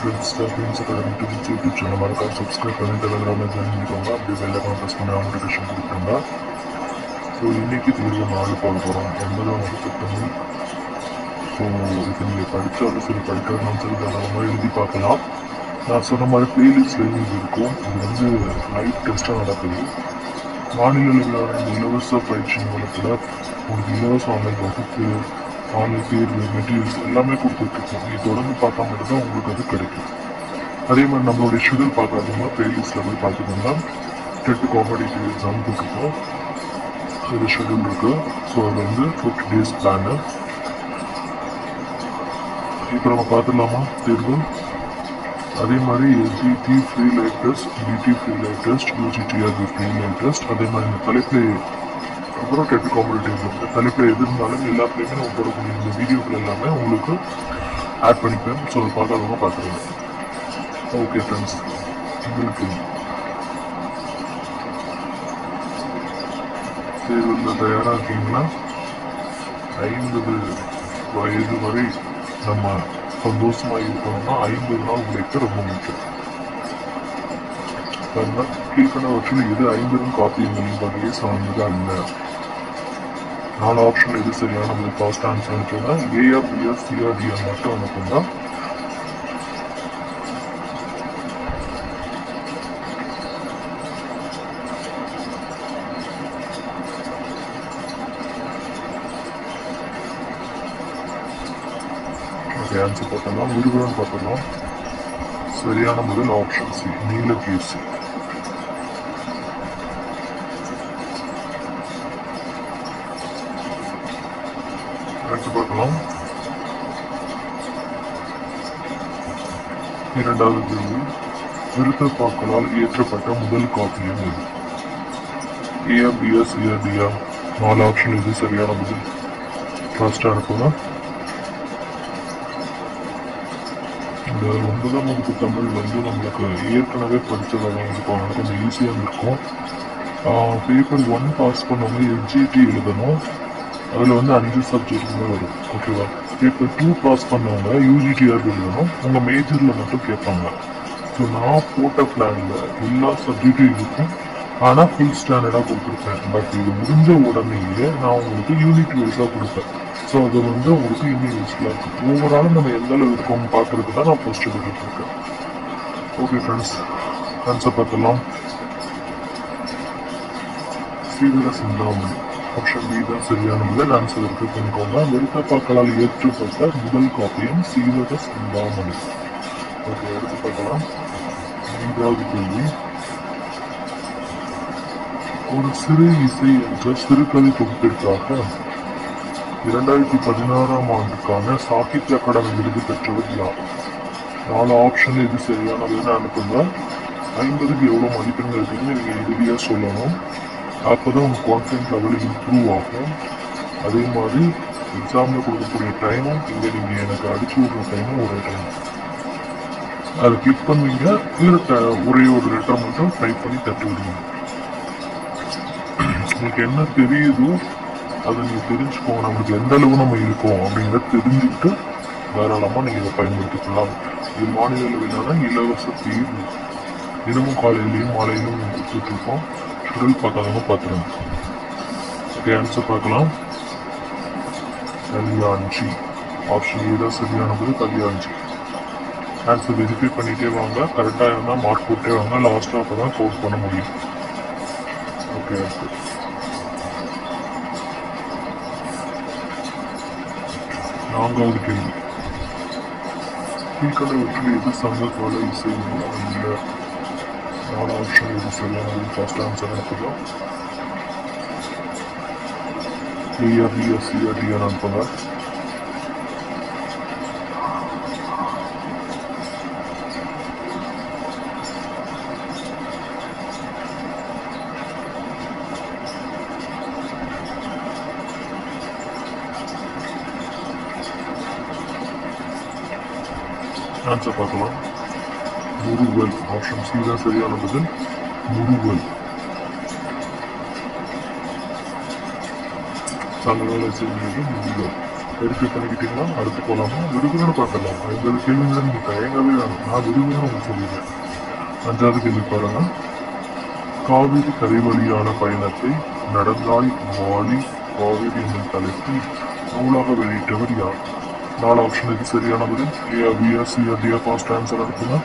friends, Queen's Academy to the YouTube channel. மறக்காம subscribe பண்ணி Telegram-ல join பண்ணிக்கோங்க. அப்படியே bell icon press பண்ணி notification கொடுத்துருங்க. ஸோ இன்னைக்கு தீர்வு 4 பார்க்க போகிறோம். 9ஆம் வகுப்பு தமிழ். ஸோ இது நீங்கள் படித்தாலும் சரி படிக்கிறதுனாலும் சரி தாராளமாக எழுதி பார்க்கலாம். நான் சொன்ன மாதிரி பிளேலிஸ்ட்லேயும் இது இருக்கும். இது லைவ் டெஸ்ட்டாக நடக்குது. மாநில அளவிலான இந்த இலவச பயிற்சி மூலத்தில் உங்களுக்கு இலவச ஆன்லைன் வகுப்பு, ஆன்லைன் தேர்வு, மெட்டீரியல்ஸ் எல்லாமே கொடுத்துட்ருக்கோம். நீங்கள் தொடர்ந்து பார்த்தா மட்டும்தான் உங்களுக்கு அது கிடைக்கும். அதே மாதிரி நம்மளுடைய ஷெடியூல் பார்க்காதவங்க பிளேலிஸ்ட்டில் போய் பார்த்துக்கோங்க. டெட் காம்படிட்டிவ் எக்ஸாம் போட்டிருக்கோம். இது ஷெடியூல் இருக்குது. ஸோ அது 50 days பிளானு. இப்போ நம்ம பார்த்துடலாமா தேர்வு? அதே மாதிரி STD free live test, DD free live test, UGTRB free live test, அதே மாதிரி இந்த தலைப்பில் அப்புறம் டெட் காம்படிட்டிவ் இந்த தலைப்பில் எது இருந்தாலும் எல்லாத்துலேயுமே நம்ம போடக்கூடிய இந்த வீடியோக்கள் எல்லாமே உங்களுக்கு ஆட் பண்ணிப்பேன். ஸோ பார்க்காதவங்க பார்த்துருங்க. ஓகே ஃப்ரெண்ட்ஸ், உங்களுக்கு தேர்வில் தயாராக இருக்கீங்களா? 50 வயது வரை நம்ம சந்தோஷமாக இருக்கணும்னா 50 நாள் உழைக்க ரொம்ப முக்கியம். கீழ்கண்டவற்றில் எது 50 காப்பியங்களின் வகையை சார்ந்தது அல்ல? 4 ஆப்ஷன் எது சரியானது? ஃபர்ஸ்ட் ஆன்சர் சொன்னால் ஏஆர்பிஎஸ் சிஆர்டிஆர் மட்டும் அனுப்புங்க. ஆன்சர் பார்த்தோம்னா விருதுடன் பார்த்தோம்னா சரியான முதல் ஆப்ஷன் சி, நீலகேசி. அடுத்து பார்க்கலாம். இரண்டாவது கேள்வி, விருத்தப்பாக்களால் இயற்றப்பட்ட முதல் காப்பியம் எது? ஏஆர்பிஎஸ் சிஆர்டிஆர் 4 ஆப்ஷன் எது சரியான பதில்? ஃபர்ஸ்ட் அனுப்புங்க. இந்த 9ஆம் வகுப்பு தமிழ் நம்மளுக்கு ஏற்கனவே படித்ததாக இருக்கும். அது கொஞ்சம் ஈஸியாக இருக்கும். பேப்பர் 1 பாஸ் பண்ணவங்க எஸ்ஜிடி எழுதணும். அதில் 5 சப்ஜெக்ட்டுமே வரும். ஓகேவா? பேப்பர் 2 பாஸ் பண்ணவங்க யூஜிடிஆர் எழுதணும். உங்கள் மேஜரில் மட்டும் கேட்பாங்க. ஸோ நான் போட்ட பிளானில் எல்லா சப்ஜெக்டும் இருக்கும். ஆனால் ஃபுல் ஸ்டாண்டர்டாக கொடுத்துருப்பேன். பட் இது முடிஞ்ச உடனேயே நான் உங்களுக்கு யூனிட் வைஸாக கொடுப்பேன். ஸோ அது உங்களுக்கு இன்னும் யூஸ்ஃபுல்லாக இருக்கும். ஓவராலும் நம்ம எந்த அளவு இருக்கோம் பார்க்கறதுக்கு தான் நான் ஃபர்ஸ்ட் கொடுத்துருக்கேன். ஓகே ஃப்ரெண்ட்ஸ், ஆன்சர் பார்த்துலாம். சீவிர சிந்தாமணி ஆப்ஷன் பி தான் சரியான முதல் ஆன்சர் இருக்கு. பண்ணிக்கோங்க. விருத்தப்பாக்களால் இயற்றப்பட்ட முதல் காப்பியம் சீவிர சிந்தாமணி. ஓகே, எடுத்து பார்க்கலாம். 3வது கேள்வி, ஒரு சிறு இசை என்ற சிறுகதை தொகுப்பிற்காக 2016ஆம் ஆண்டுக்கான சாகித்ய அகாடமி விருது பெற்றவர் யார்? 4 ஆப்ஷன் எது சரியானதுன்னு அனுப்புங்க. 50க்கு எவ்வளோ மதிப்பெண்கள் இருக்குன்னு நீங்கள் இறுதியாக சொல்லணும். அப்போதான் உங்கள் கான்ஃபிடன்ஸ் லெவல் இம்ப்ரூவ் ஆகும். அதே மாதிரி எக்ஸாமில் கொடுக்கக்கூடிய டைமும் இங்கே நீங்கள் எனக்கு அடிச்சு விடுற டைமும் ஒரே டைம். அதை கிளிக் பண்ணுவீங்க. இல்லை ஒரே ஒரு லெட்டர் மட்டும் டைப் பண்ணி தட்டி விடுவீங்க. உங்களுக்கு என்ன தெரியுதோ அதை நீங்கள் தெரிஞ்சுக்கோங்க. நம்மளுக்கு எந்த அளவு நம்ம இருக்கோம் அப்படிங்கிறத தெரிஞ்சுக்கிட்டு தாராளமாக நீங்கள் இதை பயன்படுத்திக்கலாம். இது மாநில அளவிலான இலவச தீர்வு. தினமும் காலையிலையும் மாலையிலும் கொடுத்துட்ருக்கோம். ஷெடியூல் பார்க்காதவங்க பார்த்துருங்க. ஓகே, ஆன்சர் பார்க்கலாம். கல்யாண்ஜி ஆப்ஷன் ஏ தான் சரியானது. கல்யாண்ஜி ஆன்சர் வெரிஃபை பண்ணிகிட்டே வாங்க. கரெக்டாக இருந்தால் மார்க் போட்டே வாங்க. லாஸ்ட்டாக அப்போ தான் கோட் பண்ண முடியும். ஓகே, ஆன்சர் 4வது கேள்வி, கீழ்கண்டவற்றில் எது சங்க கால இசை அல்ல? 4 ஆப்ஷன் எது சரியானது? ஃபர்ஸ்ட் ஆன்சர் அனுப்புகிறோம். ஏஆர்பிஎஸ் சிஆர்டிஆர் அனுப்புங்க. ஆன்சர் பார்க்கலாம். முருகல் ஆப்ஷன் சி தான் சரியான பதில். முருகல் சங்ககால இசை முருகல். வெரிஃபை பண்ணிக்கிட்டீங்களா? அடுத்து போகலாமா? விடுவிடுன்னு பார்க்கலாம். 50 கேள்விகள் நீங்கள் தயங்கவே வேணும். நான் விடுவிடுன்னு உங்களுக்கு சொல்லிடுறேன். 5வது கேள்வி பாருங்க. காவிரி கரை வழியான பயணத்தை நடந்தாய் வாலி காவிரி என்னும் தலைப்பில் நூலாக வெளியிட்டவர் யார்? 4 ஆப்ஷனுக்கு சரியான பதில் A, B, C, D. First answer எடுத்துங்க.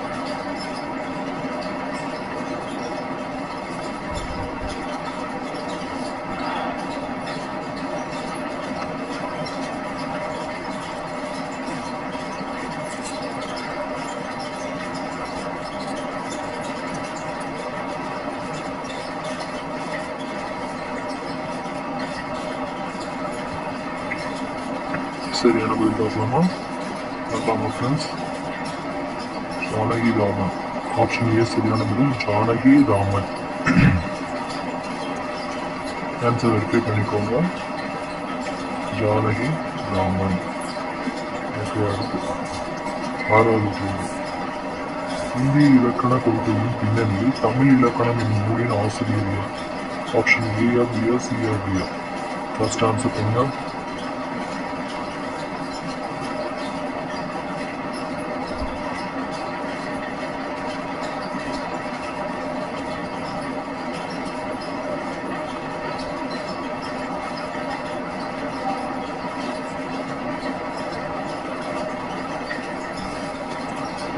சரியான பதில் பார்க்கலாமா? பார்க்கலாமா friends? Janaki Raman. Option A சரியான பதில், ஜானகி ராமன். ஆன்சர் வெரிஃபை பண்ணிக்கோங்க. ஜானகி ராமன். அடுத்து 6வது கேள்வி. இந்திய இலக்கண கொள்கையின் பின்னணியில் தமிழ் இலக்கணம் என்னும் நூலின் ஆசிரியர் யார்? Option A, B, C, D. First answer பண்ணுங்க.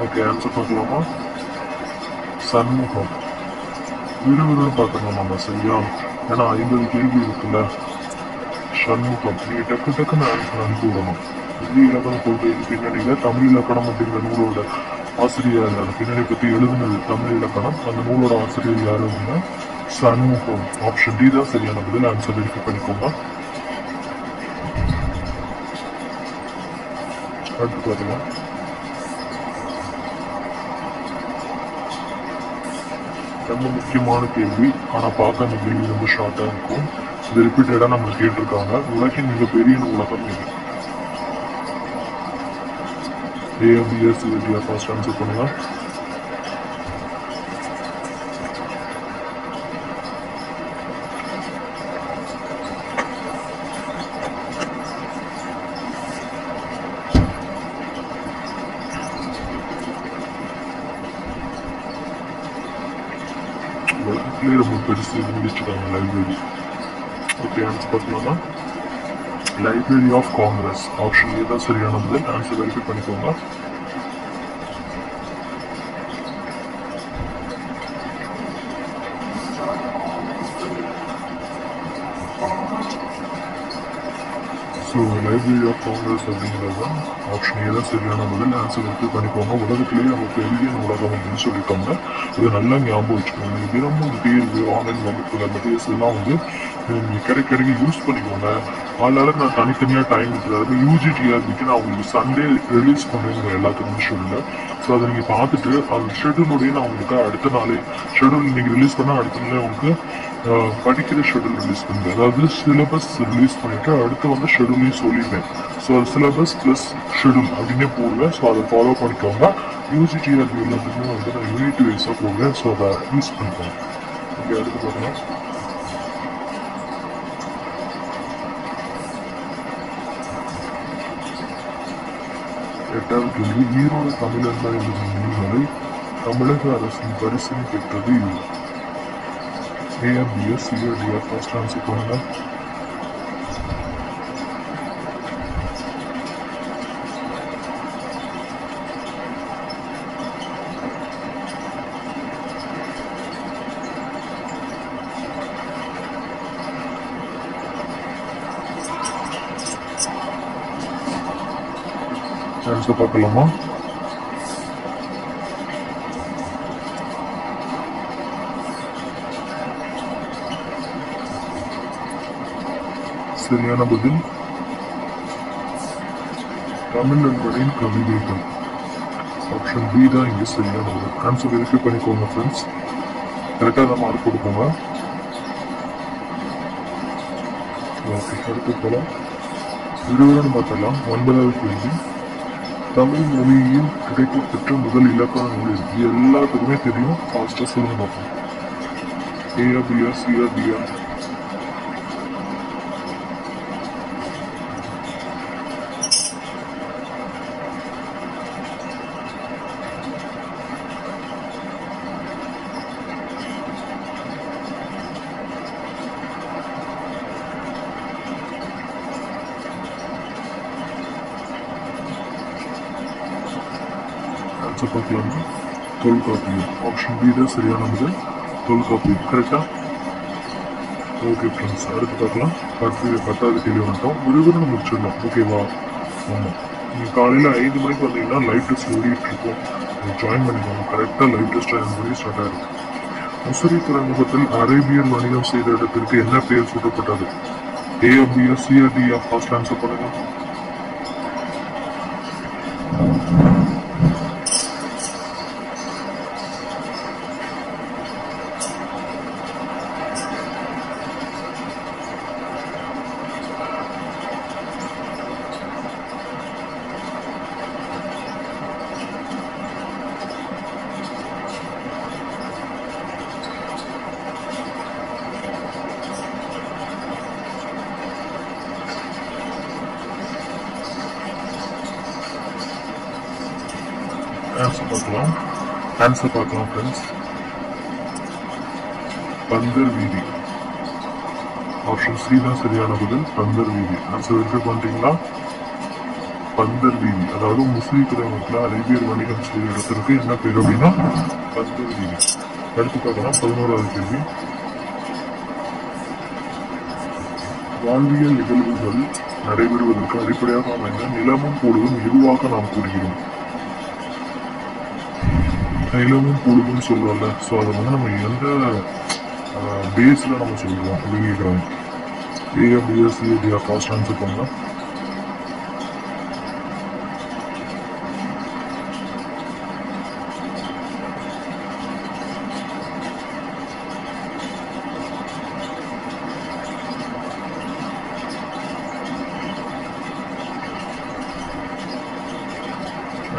ஓகே, ஆன்சர் பார்க்கலாமா? சண்முகம். விறுவிறுன்னு பார்க்கணும் நம்ம, சரியா? ஏன்னா 50 கேள்வி இருக்குல்ல. சண்முகம். நீங்க டக்குன்னு ஆன்சர் அனுப்பி விடணும். இந்திய இலக்கண கொள்கையின் பின்னணியில தமிழ் இலக்கணம் அப்படிங்கிற நூலோட ஆசிரியர், அந்த பின்னணி பத்தி எழுதுனது தமிழ் இலக்கணம். அந்த நூலோட ஆசிரியர் யாரு அப்படின்னா சண்முகம். ஆப்ஷன் டி தான் சரியான பதில். ஆன்சர் வெரிஃபை பண்ணிக்கோங்க. அடுத்து பார்க்கலாம். ரொம்ப முக்கியமான கேள்வி. ஆனா பார்க்க அந்த கேள்வி ரொம்ப ஷார்ட்டா இருக்கும். இது ரிப்பீட்டடா நம்ம கேட்டிருக்காங்க. உலகின் மிகப்பெரிய நூலகம் இது. ஏஎம்பிஎஸ் ஃபர்ஸ்ட் ஆன்சர் பண்ணுங்க. உலகத்திலே ரொம்ப பெருசு முடிச்சுட்டாங்க லைப்ரரி. ஓகே, ஆன்சர் பார்க்கலாமா? Library of Congress. Option A தான் சரியான பதில். ஆன்சர் வெரிஃபை பண்ணிக்கோங்க. ஸோ லைப்ரரி ஆஃப் காங்கிரஸ் அப்படிங்கிறது தான் ஆப்ஷன் ஏ தான் சரியான பதில். ஆன்சர் வெரிஃபை பண்ணிக்கோங்க. உலகத்திலேயே நம்ம பெரிய நூலகம் அப்படின்னு சொல்லியிருக்காங்க. இது நல்லா ஞாபகம் வச்சுக்கோங்க. நீங்கள் தினமும் தேர்வு, ஆன்லைன் வகுப்புகள், மெட்டீரியல்ஸ் எல்லாம் வந்து நீங்கள் கிடைக்க யூஸ் பண்ணிக்கோங்க. அதனால நான் தனித்தனியாக டைம் விட்டுறாரு. யூஜிடிஆர்பிக்கு நான் உங்களுக்கு சண்டே ரிலீஸ் பண்ணுறேன் எல்லாத்துக்கும் ஷெடியூலில். ஸோ அதை நீங்கள் பார்த்துட்டு அந்த ஷெடியூலோடையே நான் உங்களுக்கு அடுத்த நாளே ஷெடியூல் நீங்கள் ரிலீஸ் பண்ணால் அடுத்த நாளே உங்களுக்கு படிக்கிற ஷெடியூல் ரிலீஸ் பண்ணுறேன். அதாவது சிலபஸ் ரிலீஸ் பண்ணிவிட்டு அடுத்து வந்து ஷெடியூலையும் சொல்லிடுவேன். ஸோ அது சிலபஸ் ப்ளஸ் ஷெடியூல் அப்படின்னே போடுவேன். ஸோ அதை ஃபாலோ பண்ணிக்கோங்க. யூஜிடிஆர்பி எல்லாத்துக்குமே வந்து நான் யூனிட் வைஸாக போடுவேன். ஸோ அதை யூஸ் பண்ணிக்கோங்க. ஓகே, அடுத்து பார்த்தீங்கன்னா 8வது கேள்வி. ஈரோடு தமிழர்கள் என்ற நூல்களை தமிழக அரசின் பரிசினை பெற்றது இது. ஏஎம்பிஎஸ் சிஆர்டிஆர் ஃபர்ஸ்ட் ஆன்சர் பண்ணுங்க. ஆன்சர் பார்க்கலாமா? சரியான பதில் தமிழர்களின் கவிதைகள். ஆப்ஷன் பி தான் இங்கே சரியான பதில். ஆன்சர் வெரிஃபை பண்ணிக்கோங்க ஃப்ரெண்ட்ஸ். கரெக்டாக தான் மார்க் கொடுப்போங்க. ஓகே, அடுத்து போகலாம். விடுவிடுன்னு பார்த்தலாம். 9வது கேள்வி. தமிழ் மொழியில் கிடைக்கப்பெற்ற முதல் இலக்கண நூல் இது எல்லாத்துக்குமே தெரியும். ஃபாஸ்டா சொல்லுங்க பார்ப்போம். ஏஆ, பிஆ, சிஆ, டிஆ? ஆன்சர் பார்க்கலாமா? தொல்காப்பியம். ஆப்ஷன் பி தான் சரியான பதில், தொல்காப்பியம். கரெக்டா? ஓகே ஃப்ரெண்ட்ஸ், அடுத்து பார்க்கலாம். 10வது கேள்வி வந்துட்டோம். விறுவிறுன்னு முடிச்சிடலாம். ஓகேவா? ஆமாம், நீங்கள் காலையில் 5 மணிக்கு வந்தீங்கன்னா லைவ் டெஸ்ட் ஓடிட்டு இருக்கோம். ஜாயின் பண்ணிக்கோங்க. கரெக்டாக லைவ் டெஸ்ட் 5 மணிக்கு ஸ்டார்ட் ஆகிடும். முசிறி துறைமுகத்தில் அரேபியர் வணிகம் செய்த இடத்திற்கு என்ன பெயர் சூட்டப்பட்டது? ஏ, பியா, சி, டியா? ஃபர்ஸ்ட் ஆன்சர் பண்ணுங்க. ஆன்சர் பார்க்கலாம் ஃப்ரெண்ட்ஸ். பந்தர் வீதி. ஆப்ஷன் சி தான் சரியான பதில், பந்தர் வீதி. ஆன்சர் வெரிஃபை பண்றீங்களா? பந்தர் வீதி, அதாவது முஸ்லீம் துறைமுகத்தில் அரேபியர் வணிகம் செய்த இடத்திற்கு என்ன பேர் அப்படின்னா பந்தர் வீதி. அடுத்து பார்க்கலாம் 11வது கேள்வி. வாழ்வியல் நிகழ்வுகள் நடைபெறுவதற்கு அடிப்படையாக அமைந்த நிலமும் பொழுதும் எதுவாக நாம் கூறுகிறோம்? நிலமும் பொழுதுன்னு சொல்லுவோம்ல, ஸோ அதை வந்து நம்ம எந்த பேஸில் நம்ம சொல்லுவோம் அப்படின்னு கேட்குறாங்க. ஏ, பியா, சி, டியா? ஃபர்ஸ்ட் ஆன்சர் பண்ணலாம்.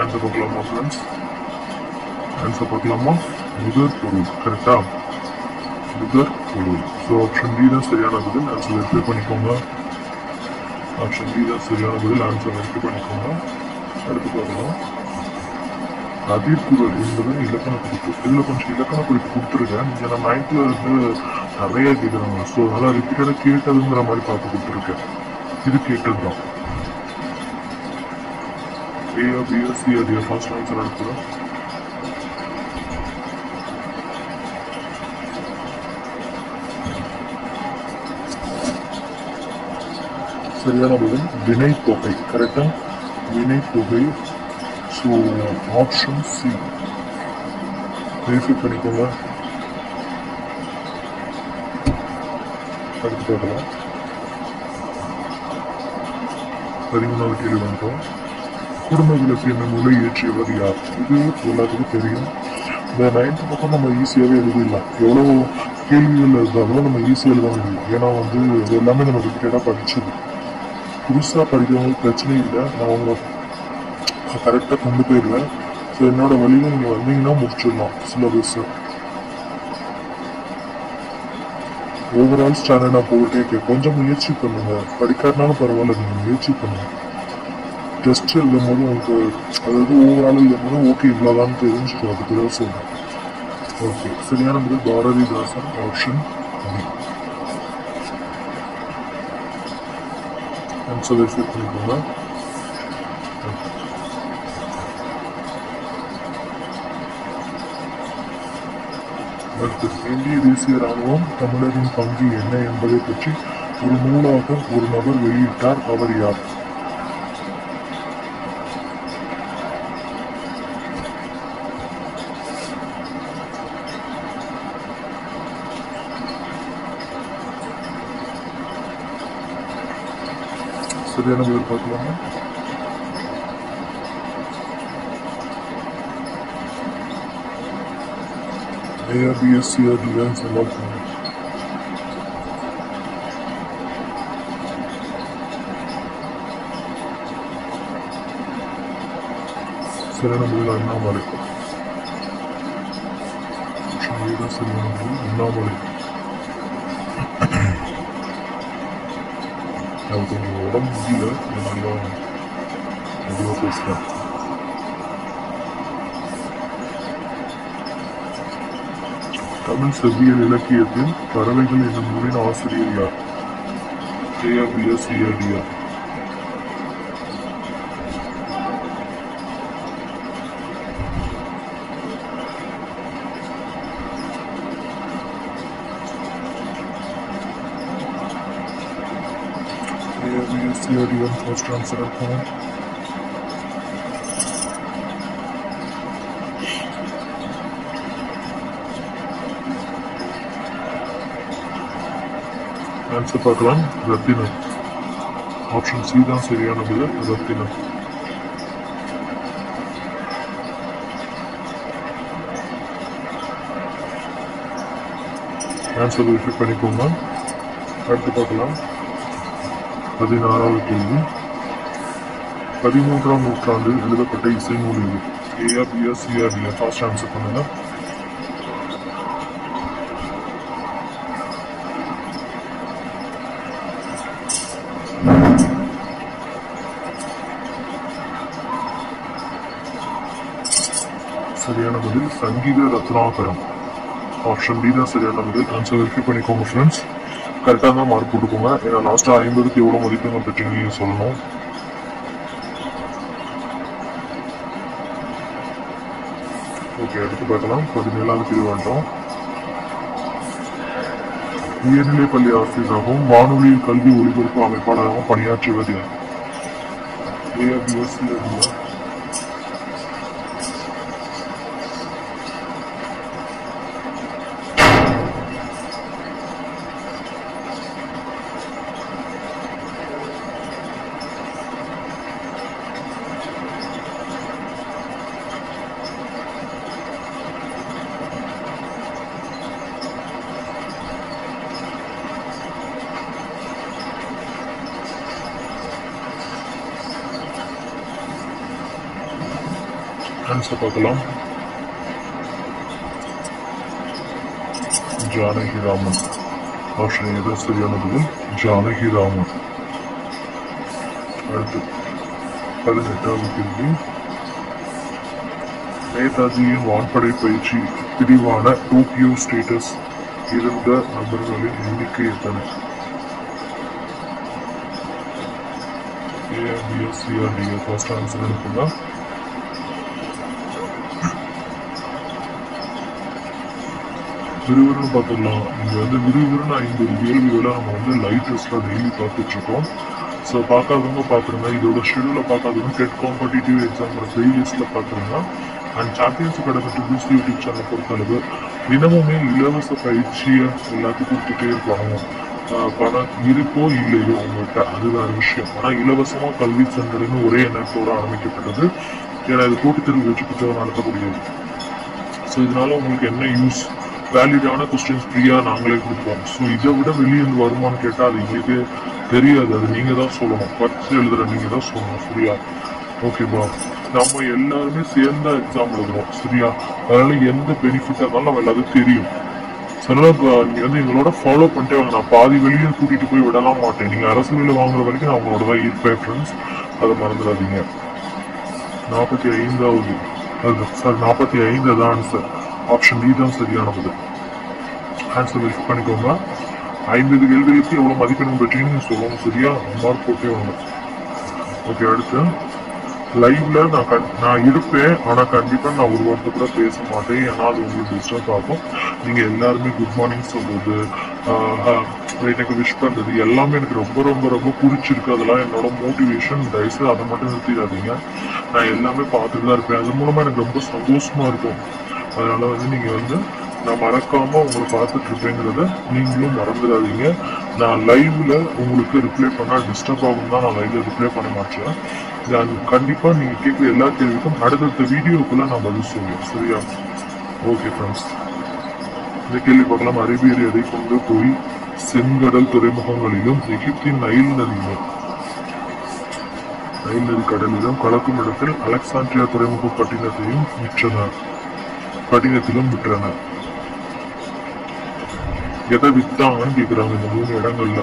ஆன்சர் பார்க்கலாமா ஃப்ரெண்ட்ஸ்? ஆன்சர் பார்க்கலாமா? முதற் பொருள். கரெக்டா? முதற் பொருள். ஸோ ஆப்ஷன் டி தான் சரியான பதில். ஆன்சர் வெரிஃபை பண்ணிக்கோங்க. ஆப்ஷன் டி தான் சரியான பதில். ஆன்சர் வெரிஃபை பண்ணிக்கோங்க. அடுத்து பார்க்கலாம். அதிர்குறள் என்பது இலக்கண குறிப்பு. இதில் கொஞ்சம் இலக்கண குறிப்பு கொடுத்துருக்கேன். நீங்கள் நான் 9th இருந்து நிறைய கேட்குறாங்க. ஸோ அதெல்லாம் ரிப்பீட்டடாக கேட்டதுங்கிற மாதிரி பார்த்து கொடுத்துருக்கேன். இது கேட்டது தான். ஏ, பியா, சி, டியா? ஃபர்ஸ்ட் ஆன்சர் அடுத்தது. சரியான பதில் வினைத்தொகை. கரெக்டா? வினைத்தொகை. ஸோ ஆப்ஷன் சி வெரிஃபை பண்ணிக்கோங்க. அடுத்து பார்க்கலாம். 13வது கேள்வி வந்துட்டோம். குடும்ப விளக்கு என்ன நூலை இயற்றியவர் யார்? இது எல்லாத்துக்கும் தெரியும். இந்த 9th பக்கம் நம்ம ஈஸியாகவே எழுதிடலாம். எவ்வளோ கேள்விகள் இருந்தாலும் நம்ம ஈஸியாக எழுத முடியும். ஏன்னா வந்து இது எல்லாமே நம்ம ரிப்பீட்டடாக படிச்சது. புதுசாக படிக்கிறவங்களுக்கு பிரச்சனை இல்லை, நான் உங்களை கரெக்டாக கொண்டு போயிடுவேன். ஸோ என்னோட வழியில் நீங்கள் வந்தீங்கன்னா முடிச்சிடலாம் சிலபஸ். ஓவரால் ஸ்டாண்டர்டாக போயிட்டே இருக்கேன். கொஞ்சம் முயற்சி பண்ணுங்க. படிக்காட்டினாலும் பரவாயில்ல, நீங்கள் முயற்சி பண்ணுங்க. டெஸ்ட் எழுதும் போது உங்களுக்கு அதாவது ஓவரால் எழுதும் போது ஓகே இவ்வளோதான் தெரிஞ்சுக்கணும். அதுக்கு தான் சொல்றேன். ஓகே, சரியான பதில் Bharathidasan. Option B. Answer verify பண்ணிக்கோங்க. அடுத்து, இந்திய தேசிய ராணுவம் தமிழரின் பங்கு என்ன என்பதை பற்றி ஒரு நூலாக ஒரு நபர் வெளியிட்டார். அவர் யார்? சரியான பதில் பார்க்கலாமா? ARBSC டிசைன்ஸ் எல்லாம் சரியான பதில் அண்ணாமலை. சரியான பதில் அண்ணாமலை. அது கொஞ்சம் உடம்பு முடியல, நல்லா மெதுவாக பேசுகிறேன். தமிழ் செவ்வியல் இலக்கியத்தில் பறவைகள் என்னும் நூலின் ஆசிரியர் யார்? ARBSC CRD1 first answer இருக்கும். ஆன்சர் பார்க்கலாம். ரத்தினம். ஆப்ஷன் சி தான் சரியான பதில். ரத்தினம். ஆன்சர் வெரிஃபை பண்ணிக்கோங்க. அடுத்து பார்க்கலாம். 16வது கேள்வி. 13ஆம் நூற்றாண்டில் எழுதப்பட்ட இசை நூல் இது. ஏஆ பிஆ சிஆ டிஆ? ஃபாஸ்ட் ஆன்சர் பண்ணுங்க. சரியான பதில் சங்கீத ரத்னாகரம். ஆப்ஷன் டி தான் சரியான பதில். ஆன்சர் வெரிஃபை பண்ணிக்கோங்க ஃப்ரெண்ட்ஸ். கரெக்டாக தான் மார்க் போட்டுக்கோங்க. ஏன்னா லாஸ்ட்டாக 50க்கு எவ்வளோ மதிப்பெண்கள் பெற்றீங்க சொல்லணும். ஓகே, அடுத்து பார்க்கலாம். 17வது கேள்வி வந்துட்டோம். உயர்நிலை பள்ளி ஆசிரியராகவும் வானொலியில் கல்வி ஒலிபரப்பு அமைப்பாளராகவும் பணியாற்றுவது ஆன்சர் பார்க்கலாம். ஜானகிராமன். ஆப்ஷன் ஏதோ சரியான பதில். ஜானகிராமன். அடுத்து 18வது கேள்வி. நேதாஜியின் வான்படை பயிற்சி பிரிவான டோக்கியோ ஸ்டேட்டஸ் இருந்த நபர்களின் எண்ணிக்கை எத்தனை? ஏஆ பிஆ சிஆ டிஆ? ஃபர்ஸ்ட் ஆன்சர் இருக்குங்க. விறுவிறுன்னு பார்த்துடலாம். இங்கே விறுவிறுன்னு 50 கேள்விகளை நம்ம லைவ் டெஸ்ட்ல டெய்லி பார்த்துட்டு இருக்கோம். ஸோ பார்க்காதவங்க பார்த்துருங்க. இதோட ஷெடியூலை பார்க்காதவங்க டெட் காம்படிட்டிவ் எக்ஸாமோட பிளேலிஸ்ட்ல பார்த்துருங்க. And champions academy triples YouTube channel பொறுத்தளவு தினமுமே இலவச பயிற்சியை எல்லாத்துக்கும் கொடுத்துட்டே இருப்பாங்க. பணம் இருக்கோ இல்லையோ உங்கள்கிட்ட, அது வேற விஷயம். ஆனால் இலவசமா கல்வி சென்டர்னு ஒரே எண்ணத்தோட ஆரம்பிக்கப்பட்டது. ஏன்னா இது போட்டித் தேர்வு வச்சு புத்தகம் நடத்தக்கூடியது. ஸோ இதனால உங்களுக்கு என்ன யூஸ்? வேலிடான கொஸ்டின்ஸ் ஃப்ரீயா நாங்களே கொடுப்போம். ஸோ இதை விட வெளியிருந்து வருமானு கேட்டால் அது எங்களுக்கு தெரியாது. அது நீங்க தான் சொல்லணும். பரிசு எழுதுற நீங்க தான் சொல்லணும். சரியா? ஓகேவா? நம்ம எல்லாருமே சேர்ந்தா எக்ஸாம் எழுதுறோம். சரியா? அதனால எந்த பெனிஃபிட் இருந்தாலும் நம்ம எல்லாத்துக்கும் தெரியும். அதனால நீங்க எங்களோட ஃபாலோ பண்ணிட்டே வாங்க. நான் பாதி வெளியே கூட்டிட்டு போய் விடலாம் மாட்டேன். நீங்க அரசு வேலை வாங்குற வரைக்கும் நான் உங்களோட தான் இருப்பேன் ஃப்ரெண்ட்ஸ். அதை மறந்துடாதீங்க. 45வது சார் 45 தான் ஆன்சர். ஆப்ஷன் டி தான் சரியான பதில். ஆன்சர் வெரிஃபை பண்ணிக்கோங்க. 50 கேள்விகளுக்கு எவ்வளவு மதிப்பெண் பெற்றீங்கன்னு சொல்லணும். சரியா? மார்க் போட்டே வாங்க. ஓகே, அடுத்து லைவ்ல நான் இருப்பேன். ஆனா கண்டிப்பா நான் ஒரு வார்த்தை கூட பேச மாட்டேன். ஏன்னா அது உங்களுக்கு டிஸ்டர்ப் ஆகும். நீங்க எல்லாருமே குட் மார்னிங் சொல்றது, எனக்கு விஷ் பண்றது எல்லாமே எனக்கு ரொம்ப ரொம்ப ரொம்ப பிடிச்சிருக்கு. அதெல்லாம் என்னோட மோட்டிவேஷன். தயவுசெய்து அதை மட்டும் நிறுத்திடாதீங்க. நான் எல்லாமே பார்த்துட்டு தான் இருப்பேன். அது மூலமா எனக்கு ரொம்ப சந்தோஷமா இருக்கும். அதனால நீங்க நான் மறக்காம உங்களை பார்த்துட்டு இருப்பேங்கிறத நீங்களும் மறந்துடாதீங்க. நான் லைவ்ல உங்களுக்கு ரிப்ளை பண்ணா டிஸ்டர்ப் ஆகும் தான் நான் லைவ்ல ரிப்ளை பண்ண மாட்டேன். கண்டிப்பா நீங்க கேட்குற எல்லா கேள்விக்கும் அடுத்தடுத்த வீடியோக்குள்ள நான் பதில் சொல்லுவேன். சரியா? ஓகே ஃப்ரெண்ட்ஸ், இந்த கேள்வி பார்க்கலாம். அரேபியர் எதை கொண்டு போய் செங்கடல் துறைமுகங்களிலும் எகிப்தின் நைல் நதி கடலிலும் கலக்கும் இடத்தில் அலெக்சாண்ட்ரியா துறைமுக பட்டினத்திலும் விற்றனர். எதை வித்தாங்கன்னு கேக்குறாங்க இந்த 3 இடங்கள்ல.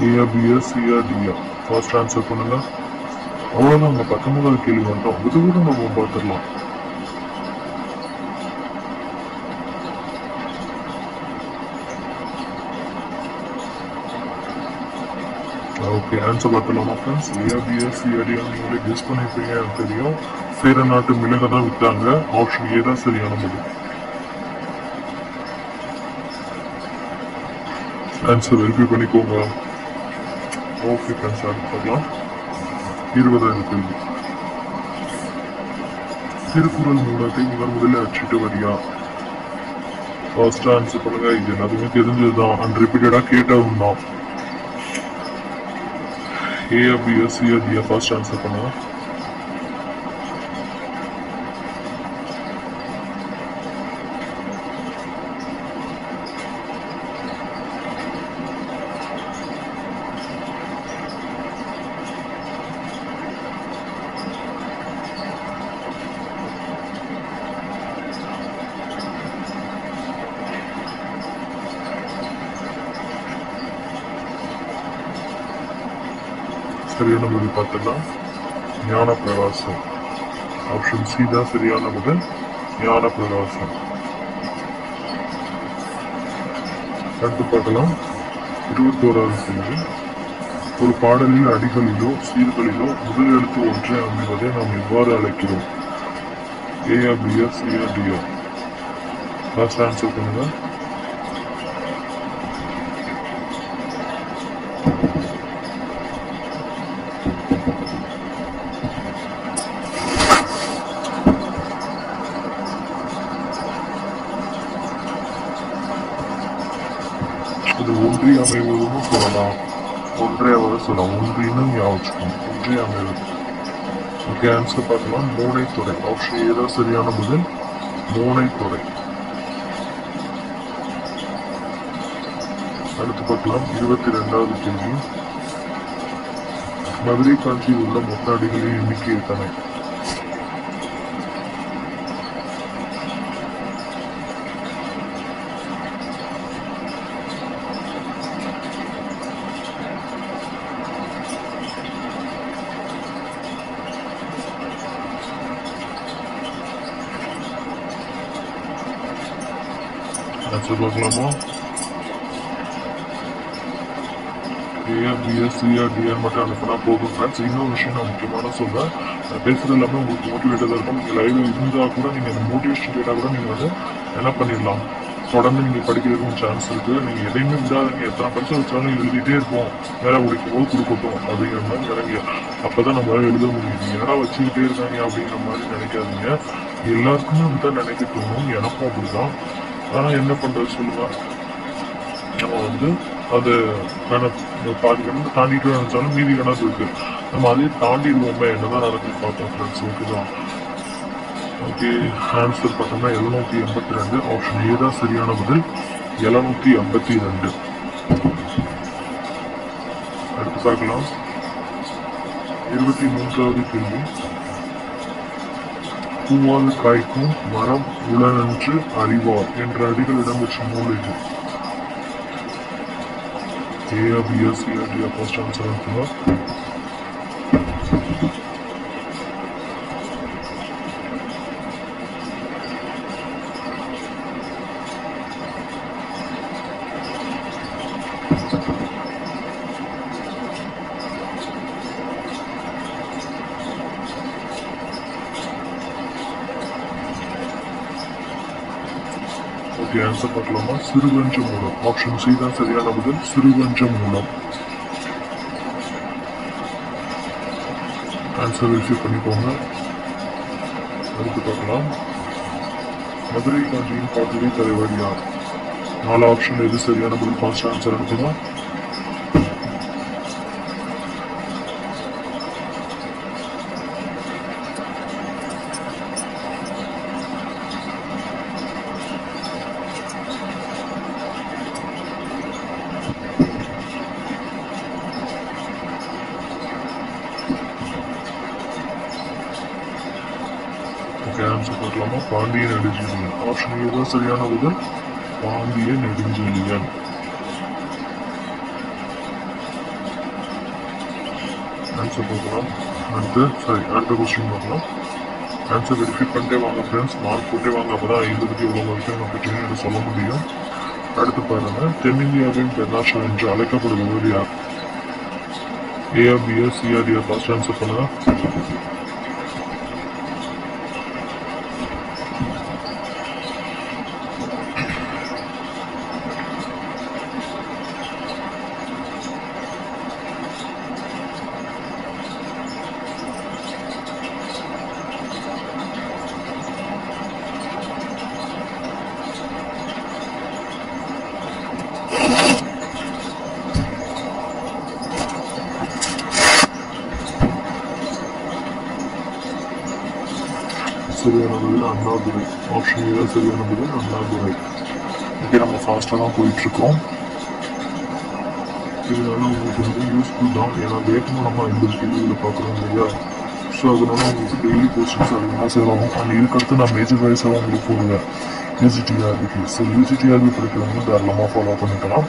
ஏஆ பிஆ சிஆ டிஆ? ஃபர்ஸ்ட் ஆன்சர் பண்ணுங்க. அவ்வளவுதான். 19வது கேள்வி வந்துட்டோம். விதவிதம் நம்ம பார்த்துடலாம். ஓகே, ஆன்சர் பார்த்துலாமா ஃப்ரெண்ட்ஸ்? ஏஆ பிஆ சிஆ டிஆ நீங்களே கெஸ் பண்ணிருப்பீங்க, எனக்கு தெரியும். சேர நாட்டு மிளகை தான் வித்தாங்க. ஆப்ஷன் ஏ தான் சரியான பதில். ஆன்சர் வெரிஃபை பண்ணிக்கோங்க. ஓகே ஃப்ரெண்ட்ஸ், அடுத்து பார்க்கலாம். 20வது கேள்வி. திருக்குறள் மூலத்தை முதலில் அச்சிட்டு வரியா? ஃபர்ஸ்ட் ஆன்சர் பண்ணுங்க. இது எல்லாத்துக்குமே தெரிஞ்சதுதான், அன்ரிப்பீட்டடா கேட்டதும் தான். A B C D first answer பண்ணுங்க. சரியான பதில் பார்த்துக்கலாம். ஞான பிரகாசம். ஆப்ஷன் சி தான் சரியான பதில், ஞான பிரகாசம். அடுத்து பார்க்கலாம். 21வது கேள்வி. ஒரு பாடலில் அடிகளிலோ சீர்களிலோ முதல் எழுத்து ஒன்றே அமைவதை நாம் எவ்வாறு அழைக்கிறோம்? ஏஆ பிஆ சிஆ டிஆ? ஃபர்ஸ்ட் ஆன்சர் பண்ணுங்க. இது ஒன்றி அமைவதும் சொல்லலாம், ஒன்றையாவது சொல்லலாம். ஒன்றின்னு ஞாபகம், ஒன்றே அமைவது. ஓகே, ஆன்சர் பார்க்கலாம். மூனைத்துறை. ஆப்ஷன் ஏ தான் சரியான பதில், மூனைத்துறை. அடுத்து பார்க்கலாம். 22வது கேள்வி. மதுரை காஞ்சியில் உள்ள மொத்த அடிகளின் எண்ணிக்கை எத்தனை? ஆன்சர் பார்க்கலாமா? ஏஆர்பிஎஸ்சிஆர்டிஆர் மட்டும் அனுப்பினா போதும் ஃப்ரெண்ட்ஸ். இன்னொரு விஷயம் நான் முக்கியமான சொல்றேன். நான் பேசுறது எல்லாமே உங்களுக்கு மோட்டிவேட்டடாக இருக்கும். நீங்கள் லைவ்ல இருந்தால் கூட நீங்கள் இந்த மோட்டிவேஷன் கேட்டால் கூட நீங்கள் வந்து என்ன பண்ணிடலாம், தொடர்ந்து நீங்கள் படிக்கிறதுக்கும் சான்ஸ் இருக்கு. நீங்கள் எதையுமே விடாதீங்க. எத்தனை பரிசு வச்சாலும் எழுதிட்டே இருப்போம், வேலை முடிக்கும் போது கொடுக்கட்டும் அப்படிங்கிற மாதிரி நினைங்க. அப்பதான் நம்மளால எழுத முடியும். நீங்க என்னடா வச்சுக்கிட்டே இருக்காங்க அப்படிங்கிற மாதிரி நினைக்காதீங்க. எல்லாருக்குமே அப்படிதான் நினைக்க தோணும், எனக்கும் அப்படிதான். ஆனா என்ன பண்றது சொல்லுங்க, நம்ம வந்து அது பாதி கணக்கு தாண்டிட்டு நினைச்சாலும் மீதி கணக்கு இருக்கு, நம்ம அதையே தாண்டிடுவோமே. என்னதான் நடக்குது பார்த்தோம் ஃப்ரெண்ட்ஸ். ஓகேதான். ஓகே, ஆன்சர் பார்த்தோம்னா 782. ஆப்ஷன் ஏ தான் சரியான பதில், 782. அடுத்து பார்க்கலாம். 23வது கேள்வி. பூவால் காய்க்கும் மரம் உளனன்று அறிவார் என்ற அடிகள் இடம்பெற்ற நூல் இது? ஏஆ பிஆ சிஆ டிஆ? ஃபர்ஸ்ட் ஆன்சர் இருக்குங்க. ஓகே, ஆன்சர் பார்க்கலாமா? சிறுவஞ்ச மூலம். ஆப்ஷன் சி தான் சரியான பதில், சிறுவஞ்ச மூலம். ஆன்சர் வெரிஃபை பண்ணிக்கோங்க. அடுத்து பார்க்கலாம். மதுரை காஞ்சியின் பாட்டுரை தலைவர் யார்? 4 ஆப்ஷன் எது சரியான பதில்? ஃபர்ஸ்ட் ஆன்சர் இருக்குங்க. ஆன்சர் பார்க்கலாமா? பாண்டிய நெடுஞ்செழியன். ஆப்ஷன் ஏ தான் சரியான பதில், பாண்டிய நெடுஞ்செழியன். ஆன்சர் பார்க்கலாம். அடுத்த கொஸ்டின் பார்க்கலாம். ஆன்சர் வெரிஃபை பண்ணிட்டே வாங்க ஃப்ரெண்ட்ஸ், மார்க் போட்டே வாங்க. அப்பதான் 50க்கு எவ்வளவு வரைக்கும் நமக்கு சொல்ல முடியும். அடுத்து பாருங்க. தென்னிந்தியாவின் பெர்னாஷா என்று அழைக்கப்படுபவர் யார்? ஏஆ பிஆ சிஆ டிஆ? ஃபர்ஸ்ட் ஆன்சர் பண்ணுங்க. பதில் அண்ணாதுரை. ஆப்ஷன் ஏ தான் சரியான பதில் அண்ணாதுரை. ஓகே, நம்ம ஃபாஸ்ட்டாக தான் போயிட்டுருக்கோம். இதனால உங்களுக்கு வந்து யூஸ்ஃபுல் தான். ஏன்னா வேகமாக நம்ம 50 கேள்விகளை பார்க்குறோம் இல்லையா? ஸோ அதனால உங்களுக்கு டெய்லி கொஸ்டின்ஸ் அதிகமாக சேவாகும். அண்ட் இதுக்கடுத்து நான் மேஜர் வைஸாக உங்களுக்கு போடுவேன் யூஜிடிஆர்பிக்கு. ஸோ யூஜிடிஆர்பி படிக்கிறவங்க தாராளமாக ஃபாலோ பண்ணிக்கலாம்.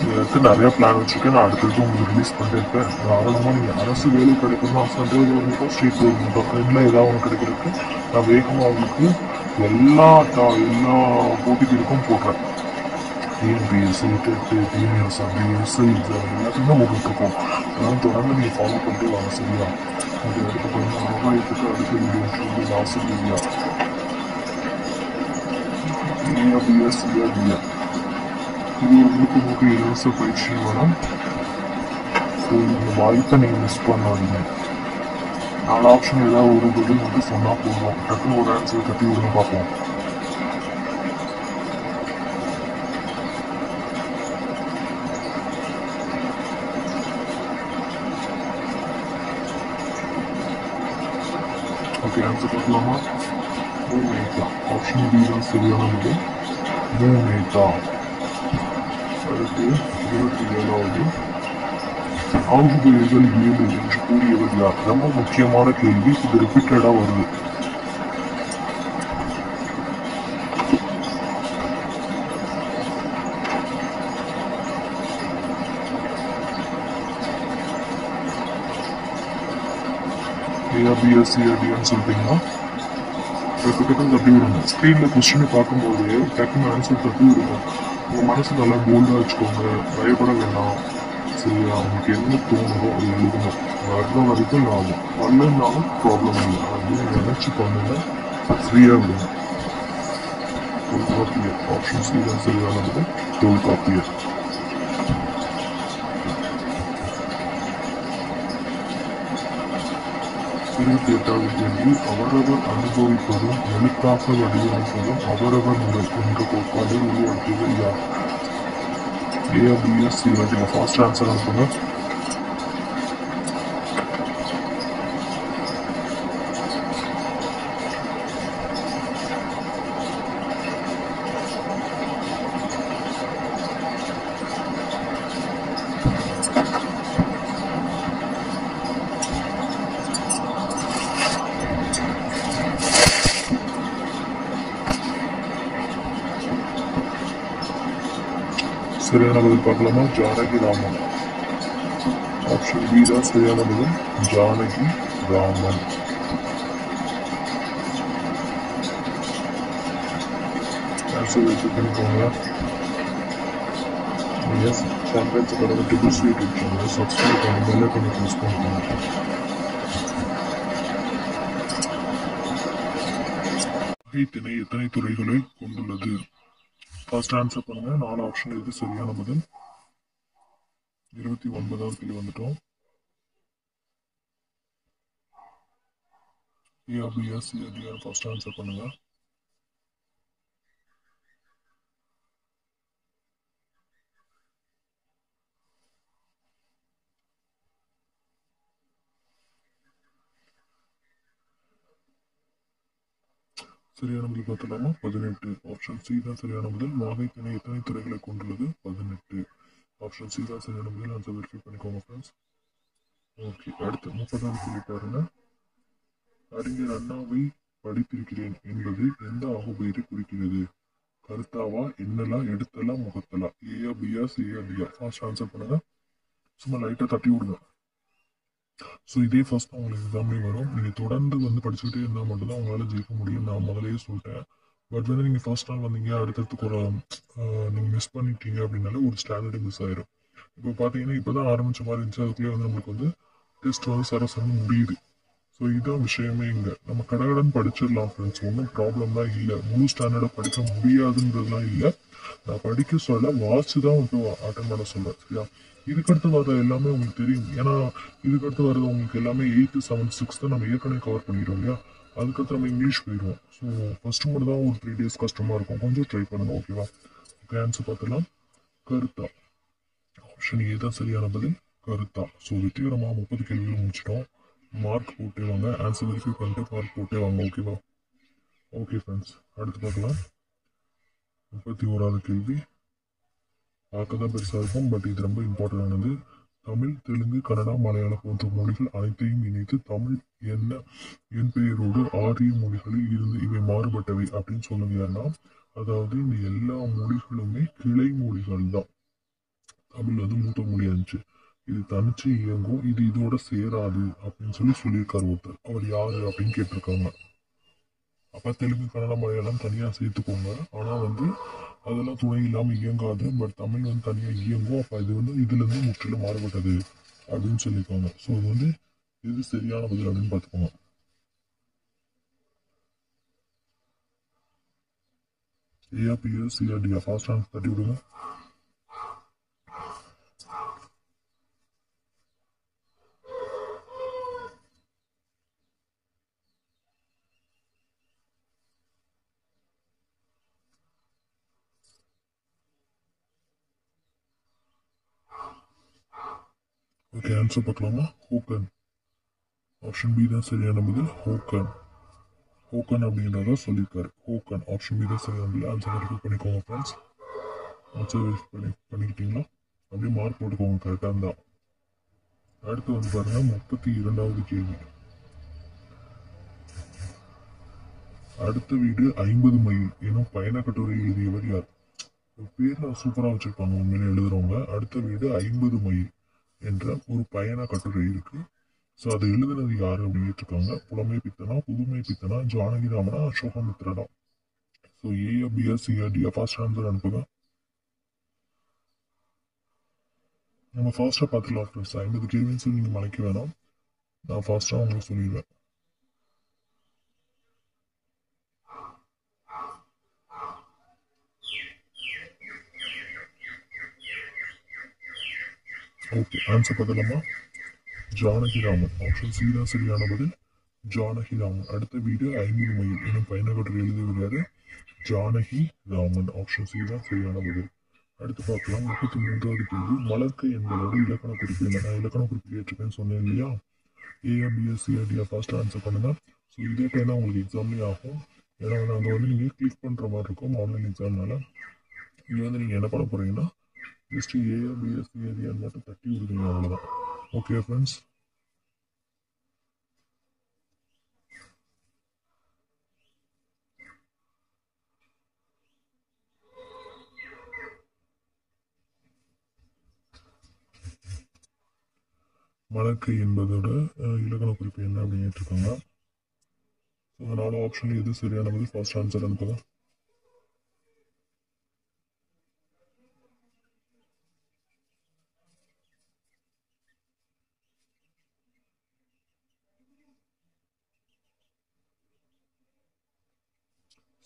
இதுக்கு நிறைய பிளான் வச்சுருக்கேன். நான் அடுத்தது உங்களுக்கு ரிலீஸ் பண்ணிட்டு இருக்கேன். தாராளமாக நீங்கள் அரசு வேலை கிடைக்கணும்னா சென்ட்ரல் கவர்மெண்ட்டோ ஸ்டேட் கவர்மெண்ட்டோ ரெண்டில் ஏதாவது ஒன்று கிடைக்கிறதுக்கு நான் வேகமாக உங்களுக்கு எல்லா போட்டிகளுக்கும் போடுறேன். TNPSC, TET, TNS, SI exam எல்லாத்தையுமே போட்டுட்ருக்கோம். அதெல்லாம் தொடர்ந்து நீங்கள் ஃபாலோ பண்ணிட்டு வாங்க, சரியா? அது அடுத்து பார்த்தீங்கன்னா ஆகாயத்துக்கு அடுத்த வீடியோ நாசர் இந்தியா ஏபிஎஸ் சிஆர்பிஆர் இது உங்களுக்கு உங்களுக்கு இலவச பயிற்சி வரும். ஸோ இந்த வாய்ப்பை நீங்கள் மிஸ் பண்ணாதீங்க. 4 ஆப்ஷன் ஏதாவது ஒரு பதில் மட்டும் சொன்னால் போதும். டக்குன்னு ஒரு ஆன்சர் கட்டி விடுங்க பார்ப்போம். ஓகே, ஆன்சர் பார்க்கலாமா? மூமேட்டா. ஆப்ஷன் பி தான் சரியான பதில். மூமேட்டா. அடுத்து 27வது ஆகுபெயர்கள் 7 என்று கூறியவர் யார்? ரொம்ப முக்கியமான கேள்வி. இது ரிப்பீட்டடா வருது. ஏபிஎஸ்சிஆர்டின்னு சொல்லிட்டீங்கன்னா டக்குன்னு தட்டி விடுங்க. ஸ்க்ரீனில் கொஸ்டினை பார்க்கும்போது டக்குன்னு ஆன்சர் தட்டி விடுங்க. உங்கள் மனசு நல்லா போல்டாக வச்சுக்கோங்க. பயப்பட வேண்டாம், சரியா? உங்களுக்கு என்ன தோணுதோ அது எழுதுங்க. வர்ற வரைக்கும் லாபம், வரலன்னாலும் ப்ராப்ளம் இல்லை. அது நினச்சி பண்ணுங்க, ஃப்ரீயாக விடுங்க. தொல்காப்பியர். ஆப்ஷன் சி தான் சரியானது. தொல்காப்பியர். 28வது கேள்வி. அவரவர் அனுபவிப்பதும் எழுத்தாக வடிவமைப்பதும் அவரவர் முறை என்ற கோட்பாட்டை உருவாக்கியது யார்? ஏபிஎஸ்சி. நீங்கள் ஃபாஸ்ட் ஆன்சர் அனுப்புங்க. சரியான பதில் பார்க்கலாமா? ஜானகி ராமன். ஆப்ஷன் பி தான் சரியான பதில். ஜானகி ராமன். ஆன்சர் வச்சு பண்ணிக்கோங்க. எஸ், சாம்பியன்ஸ் கடவுள் ட்ரிபிள் ஸ்வீட் இருக்காங்க. சப்ஸ்கிரைப் பண்ணி பெல் ஐகானை ப்ரெஸ் பண்ணிக்கோங்க. திணை எத்தனை துறைகளை கொண்டுள்ளது? ஃபர்ஸ்ட் ஆன்சர் பண்ணுங்க. 4 ஆப்ஷன் எது சரியான பதில்? 29வது கேள்வி வந்துட்டோம். ஏபிஎஸ்சிஆர்டிஆர் ஃபர்ஸ்ட் ஆன்சர் பண்ணுங்க. சரியான பதில் பார்த்தலாமா? 18. ஆப்ஷன் சி தான் சரியான பதில். வாகை திணை எத்தனை துறைகளை கொண்டுள்ளது? 18. ஆப்ஷன் சி தான் சரியான பதில். ஆன்சர் வெரிஃபை பண்ணிக்கோங்க ஃப்ரெண்ட்ஸ். ஓகே, அடுத்து 30வது கேள்வி பாருங்க. அறிஞர் அண்ணாவை படித்திருக்கிறேன் என்பது எந்த ஆகுபெயரை குறிக்கிறது? கருத்தாவா, எண்ணலா, எடுத்தலா, முகத்தலா? ஏயா, பியா, சியா, டியா? ஃபாஸ்ட் ஆன்சர் பண்ணுங்க. சும்மா லைட்டாக தட்டி விடுங்க. ஸோ இதே ஃபர்ஸ்ட் தான் உங்களுக்கு எக்ஸாம்லேயும் வரும். நீங்கள் தொடர்ந்து வந்து படிச்சுக்கிட்டே இருந்தால் மட்டும்தான் உங்களால் ஜெயிக்க முடியும். நான் முதலையே சொல்லிட்டேன். பட் வந்து நீங்கள் ஃபர்ஸ்ட் நாள் வந்தீங்க, அடுத்தடுத்து ஒரு நீங்கள் மிஸ் பண்ணிட்டீங்க அப்படின்னாலே ஒரு ஸ்டாண்டர்டு மிஸ் ஆயிரும். இப்போ பார்த்தீங்கன்னா இப்போ தான் ஆரம்பிச்ச மாதிரி இருந்துச்சு. அதுக்குள்ளே வந்து நம்மளுக்கு வந்து டெஸ்ட் வந்து சரசரன்னு முடியுது. ஸோ இதுதான் விஷயமே. இங்கே நம்ம கடகடன் படிச்சிடலாம் ஃப்ரெண்ட்ஸ், ஒன்றும் ப்ராப்ளம் தான் இல்லை. முழு ஸ்டாண்டர்டை படிக்க முடியாதுன்றதுலாம் இல்லை. நான் படிக்க சொல்ல வாட்ச் தான் வந்து அட்டன் பண்ண சொல்கிறேன், சரியா? இதுக்கடுத்து வர எல்லாமே உங்களுக்கு தெரியும். ஏன்னா இதுக்கடுத்து வர்றது உங்களுக்கு எல்லாமே 8th 7th 6th நம்ம ஏற்கனவே கவர் பண்ணிடுவோம் இல்லையா? அதுக்கடுத்து நம்ம இங்கிலீஷ் போயிடுவோம். ஸோ ஃபர்ஸ்ட் மட்டும் தான் ஒரு 3 days கஷ்டமாக இருக்கும். கொஞ்சம் ட்ரை பண்ணுங்க, ஓகேவா? ஓகே, ஆன்சர் பார்த்துலாம். கருத்தா. ஆப்ஷன் ஏ தான் சரியான பதில். கருத்தா. ஸோ வெற்றிகரமாக 30 கேள்விகளும் முடிச்சிட்டோம். மார்க் போட்டே வாங்க. ஆன்சர் வெரிஃபை பண்ணிட்டு மார்க் போட்டே வாங்க, ஓகேவா? ஓகே ஃப்ரெண்ட்ஸ், அடுத்து பார்க்கலாம். 31வது கேள்வி. பார்க்க தான் பெருசாக இருக்கும், பட் இது ரொம்ப இம்பார்ட்டன்டானது. தமிழ், தெலுங்கு, கன்னடா, மலையாளம் போன்ற மொழிகள் அனைத்தையும் இணைத்து தமிழ் என்ன என் பெயரோடு ஆரிய மொழிகளில் இருந்து இவை மாறுபட்டவை அப்படின்னு சொல்லுங்க. ஏன்னா அதாவது இந்த எல்லா மொழிகளுமே கிளை மொழிகள் தான். தமிழ் வந்து மூத்த மொழியா இருந்துச்சு, இது தனிச்சு இயங்கும், இது இதோட சேராது அப்படின்னு சொல்லியிருக்காரு ஒருத்தர். அவர் யாரு அப்படின்னு கேட்டிருக்காங்க. அப்ப தெலுங்கு, கன்னடம், மலையாளம் தனியா சேர்த்துக்கோங்க. ஆனா வந்து அதெல்லாம் துணை இல்லாம இயங்காது. பட் தமிழ் வந்து தனியா இயங்கும். அப்ப இது வந்து இதுல இருந்து முற்றிலும் மாறுபட்டது அப்படின்னு சொல்லியிருக்காங்க. ஸோ இது வந்து இது சரியான பதில் அப்படின்னு பார்த்துக்கோங்க. ஏஆ, பிஎஸ், சிஆர்டிஆ ஃபாஸ்ட் ஆன்சர் தட்டி விடுங்க. ஓகே, ஆன்சர் பார்க்கலாமா? ஹோக்கன். ஆப்ஷன் பி தான் சரியான பதில். ஹோக்கன். ஹோக்கன் அப்படின்றத சொல்லியிருக்காரு. ஹோக்கன். ஆப்ஷன் பி தான் சரியான பதில். ஆன்சர் வெரிஃபை பண்ணிக்கோங்க ஃப்ரெண்ட்ஸ். ஆன்சர் வெரிஃபை பண்ணிக்கிட்டீங்களா? அப்படியே மார்க் போட்டுக்கோங்க கரெக்டாக இருந்தா. அடுத்து வந்து பாருங்க 32வது கேள்வி. அடுத்த வீடு 50 மைல் எனும் பயண கட்டுரை எழுதியவர் யார்? பேர் சூப்பரா வச்சிருப்பாங்க உண்மையில எழுதுறவங்க. அடுத்த வீடு 50 மைல் என்ற ஒரு பயண கட்டுரை இருக்கு. ஸோ அதை எழுதுனது யாரு அப்படின்னு கேட்டிருக்காங்க. புலமை பித்தனா, புதுமை பித்தனா, ஜானகிராமனா, அசோகமித்ரனா? ஸோ ஏஆ, பிஆ, சிஆ, டிஆ ஃபாஸ்ட் ஆன்சர் அனுப்புங்க. நம்ம ஃபாஸ்ட்டாக பார்த்துக்கலாம் ஃப்ரெண்ட்ஸ். 50 கேள்வின்னு சொல்லி நீங்கள் மலைக்க வேணாம், நான் ஃபாஸ்ட்டாக உங்களுக்கு சொல்லிடுவேன். ஓகே, ஆன்சர் பார்க்கலாமா? ஜானகிராமன். ஆப்ஷன் சி தான் சரியான பதில். ஜானகிராமன். அடுத்த வீடு 50 மைல் எனும் பயண கட்டுரை எழுதியவர் யாரு? ஜானகி ராமன். ஆப்ஷன் சி தான் சரியான பதில். அடுத்து பார்க்கலாம் 33வது கேள்வி. மலர்க்கை என்பதோட இலக்கண குறிப்பு என்ன? நான் இலக்கண குறிப்பு கேட்டிருக்கேன்னு சொன்னேன் இல்லையா? ஏஆ, பிஎஸ், சிஆர்டிஆ ஃபாஸ்ட்டாக ஆன்சர் பண்ணுங்க. ஸோ இதே டைம் தான் உங்களுக்கு எக்ஸாம்லேயே ஆகும். ஏன்னா வந்து அங்கே வந்து நீங்கள் கிளிக் பண்ணுற மாதிரி இருக்கும் ஆன்லைன் எக்ஸாம்னால. இங்கே வந்து நீங்கள் என்ன பண்ண போகிறீங்கன்னா ஜஸ்ட் ஏஆ, பிஎஸ், சிஆர்டிஆன்னு மட்டும் தட்டி விடுவீங்க, அவ்வளோதான். Okay friends. மலர்க்கை என்பதோட இலக்கண குறிப்பு என்ன அப்படின்னு கேட்டிருக்காங்க. ஸோ 4 ஆப்ஷன்ல எது சரியான பதில்? ஃபர்ஸ்ட் ஆன்சர் அனுப்புங்க.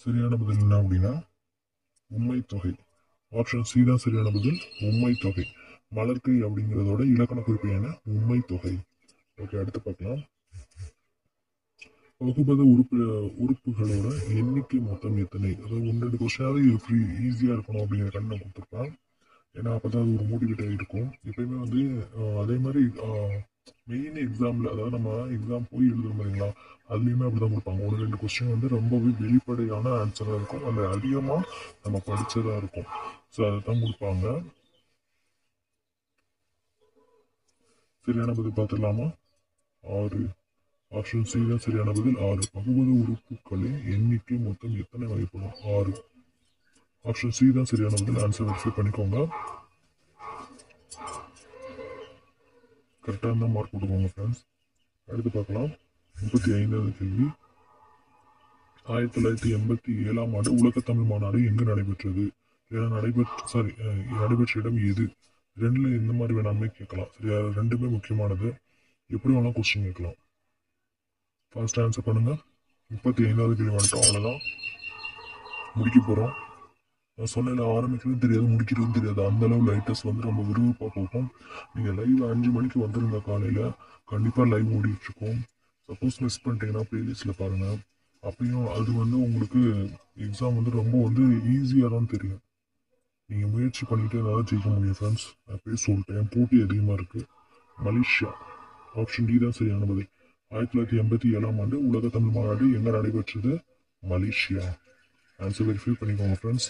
சரியான பதில் என்ன அப்படின்னா உண்மை தொகை. ஆப்ஷன் சி தான் சரியான பதில். உண்மை தொகை. மலர்க்கை அப்படிங்கிறதோட இலக்கண குறிப்பு என்ன? உண்மை தொகை. ஓகே, அடுத்து பார்க்கலாம். வகுப்பத உறுப்புகளோட எண்ணிக்கை மொத்தம் எத்தனை? அதாவது 1-2 கொஸ்டினாவது இது ஃப்ரீ ஈஸியாக இருக்கணும் அப்படிங்கிற கண்ணை கொடுத்துருப்பேன். ஏன்னா அப்போ தான் அது ஒரு மோட்டிவேட்டாக இருக்கும். எப்பயுமே வந்து அதே மாதிரி மெயின் எக்ஸாமில், அதாவது நம்ம எக்ஸாம் போய் எழுதுறோம் இல்லைங்களா, அதுலேயுமே அப்படி தான் கொடுப்பாங்க. 1-2 கொஸ்டின் வந்து ரொம்பவே வெளிப்படையான ஆன்சராக இருக்கும், அந்த அதிகமாக நம்ம படித்ததாக இருக்கும். ஸோ அதை தான் கொடுப்பாங்க. சரியான பதில் பார்த்துடலாமா? 6. ஆப்ஷன் சி தான் சரியான பதில். 6. பகுபத உறுப்புகளின் எண்ணிக்கை மொத்தம் எத்தனை வகைப்படும்? 6. ஆப்ஷன் சி தான் சரியான பதில். ஆன்சர் வெரிஃபை பண்ணிக்கோங்க. கரெக்டாக இருந்தால் மார்க் போட்டுக்கோங்க ஃப்ரெண்ட்ஸ். அடுத்து பார்க்கலாம் 35வது கேள்வி. 1987ஆம் ஆண்டு உலக தமிழ் மாநாடு எங்கு நடைபெற்றது? நடைபெற்ற இடம் எது? ரெண்டுல எந்த மாதிரி வேணாலுமே கேட்கலாம். சரியா? ரெண்டுமே முக்கியமானது, எப்படி வேணாலும் கொஸ்டின் கேட்கலாம். ஃபர்ஸ்ட் ஆன்சர் பண்ணுங்க. 35வது கேள்வி வந்துட்டோம், அவ்வளோதான் முடிக்க போகிறோம். நான் சொன்ன ஆரம்பிக்கிறது தெரியாது, முடிக்கிறதும் தெரியாது, அந்த அளவு லைட்டஸ் வந்து ரொம்ப விறுவிறுப்பாக போகும். நீங்கள் லைவ் 5 மணிக்கு வந்துருங்க காலையில், கண்டிப்பாக லைவ் ஓடிட்டுருக்கோம். சப்போஸ் மிஸ் பண்ணிட்டீங்கன்னா ப்ளேலிஸ்ட்டில் பாருங்கள். அப்பயும் அது வந்து உங்களுக்கு எக்ஸாம் வந்து ரொம்ப வந்து ஈஸியாக தான் தெரியும். நீங்கள் முயற்சி பண்ணிட்டு எதாவது ஜெயிக்க முடியும் ஃப்ரெண்ட்ஸ். நான் அப்பயே சொல்லிட்டேன், போட்டி அதிகமாக இருக்குது. மலேசியா. ஆப்ஷன் டி தான் சரியான பதில். 1987ஆம் ஆண்டு உலக தமிழ் மாநாடு எங்கே நடைபெற்றது? மலேசியா. ஆன்சர் வெரிஃபை பண்ணிக்கோங்க ஃப்ரெண்ட்ஸ்.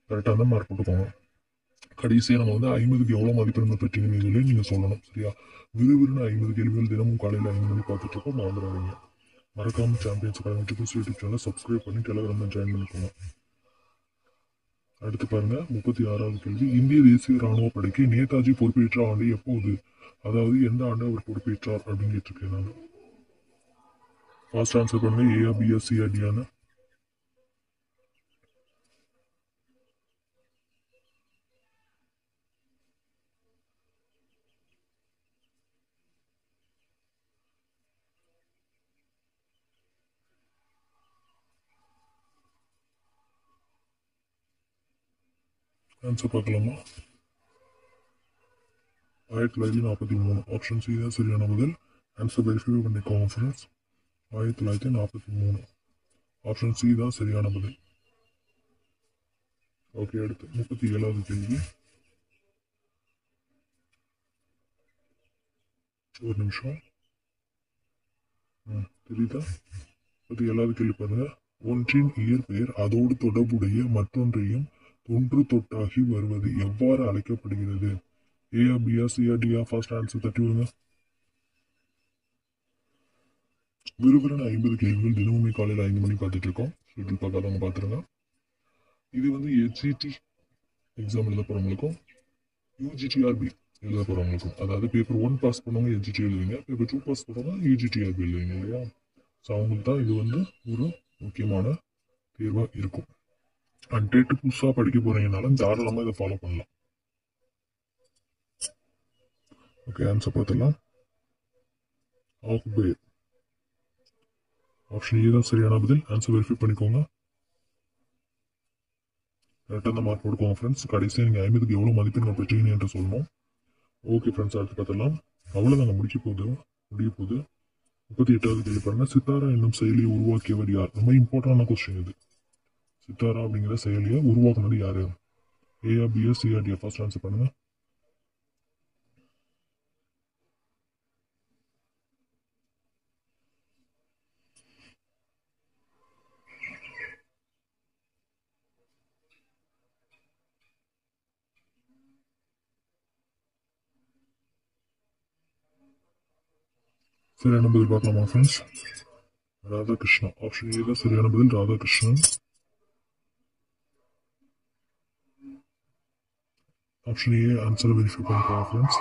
கரெக்டாக தான் மார்க் போட்டுக்கோங்க. கடைசியாக நம்ம வந்து 50க்கு எவ்வளோ மதிப்பெண்கள் பெற்றீங்கன்னு சொல்லி நீங்கள் சொல்லணும். சரியா? விறுவிறுன்னு 50 கேள்விகள் தினமும் காலையில் 5 மணி பார்த்துட்டு இருக்கோம். மறந்துடாதீங்க. மறக்காம சாம்பியன்ஸ் அகாடமி யூடியூப் சேனலை சப்ஸ்கிரைப் பண்ணி டெலிகிராமில் ஜாயின் பண்ணிக்கோங்க. அடுத்து பாருங்க 36வது கேள்வி. இந்திய தேசிய ராணுவ படைக்கு நேதாஜி பொறுப்பேற்ற ஆண்டு எப்போது? அதாவது எந்த ஆண்டு அவர் பொறுப்பேற்றார் அப்படின்னு கேட்டிருக்கேன் நான். ஃபாஸ்ட் ஆன்சர் பண்ணுங்க. ஏஆ பிஆ சிஆ டியான்னு. ஆன்சர் பார்க்கலாமா? 1943. ஆப்ஷன் சி தான் சரியான பதில். ஆன்சர் வெரிஃபை பண்ணிக்கோங்க ஃப்ரெண்ட்ஸ். 1943. ஆப்ஷன் சி தான் சரியான பதில். ஓகே, அடுத்து 37வது கேள்வி. ஒரு நிமிஷம். தெரியுதா? 37வது கேள்வி பாருங்க. ஒன்றின் இயற்பெயர் அதோடு தொடர்புடைய மற்றொன்றையும் தொன்று தொட்டாகி வருவது எவ்வாறு அழைக்கப்படுகிறது? ஏஆ பிஆ சிஆ டிஆ? ஃபாஸ்ட் ஆன்சர் தட்டி விடுங்க. விறுவிறுன்னு 50 கேள்விகள் தினமுமே காலையில் 5 மணி பார்த்துட்டு இருக்கோம். ஷெட்யூல் பார்க்காதவங்க பார்த்துருங்க. இது வந்து ஹெச்இடி எக்ஸாம் எழுத போகிறவங்களுக்கும் யூஜிடிஆர்பி எழுத போகிறவங்களுக்கும், அதாவது பேப்பர் 1 பாஸ் பண்ணவங்க ஹெச்இடி எழுதுவீங்க, பேப்பர் 2 பாஸ் பண்ணவங்க யூஜிடிஆர்பி எழுதுவீங்க இல்லையா? ஸோ அவங்களுக்கு தான் இது வந்து ஒரு முக்கியமான தேர்வாக இருக்கும். அண்ட் டேட்டு புதுசாக படிக்க போகிறீங்கனாலும் தாராளமாக இதை ஃபாலோ பண்ணலாம். ஓகே, ஆன்சர் பார்த்துடலாம். ஆஃபேர். ஆப்ஷன் ஏ தான் சரியான பதில். ஆன்சர் வெரிஃபை பண்ணிக்கோங்க. கரெக்டாக அந்த மார்க் போட்டுக்கோங்க ஃப்ரெண்ட்ஸ். கடைசியாக நீங்கள் 50க்கு எவ்வளோ மதிப்பெண்கள் பெற்றீங்க என்று சொல்லணும். ஓகே ஃப்ரெண்ட்ஸ், அடுத்து பார்த்துடலாம். அவ்வளோதாங்க, முடிய போகுது. 38வது கேள்வி பாருங்க. சித்தாரா என்னும் செயலியை உருவாக்கியவர் யார்? ரொம்ப இம்பார்ட்டன்டான கொஸ்டின் இது. சித்தாரா அப்படிங்கிற செயலியை உருவாக்குனது யாரு? ஏஆ பிஆ சிஆ டிஆ? ஃபர்ஸ்ட் ஆன்சர் பண்ணுங்க. சரியான பதில் பார்க்கலாமா ஃப்ரெண்ட்ஸ்? ராதாகிருஷ்ணா. ஆப்ஷன் ஏ தான் சரியான பதில். Radhakrishnan. Option A answer verify பண்ணிக்கோங்க ஃப்ரெண்ட்ஸ்.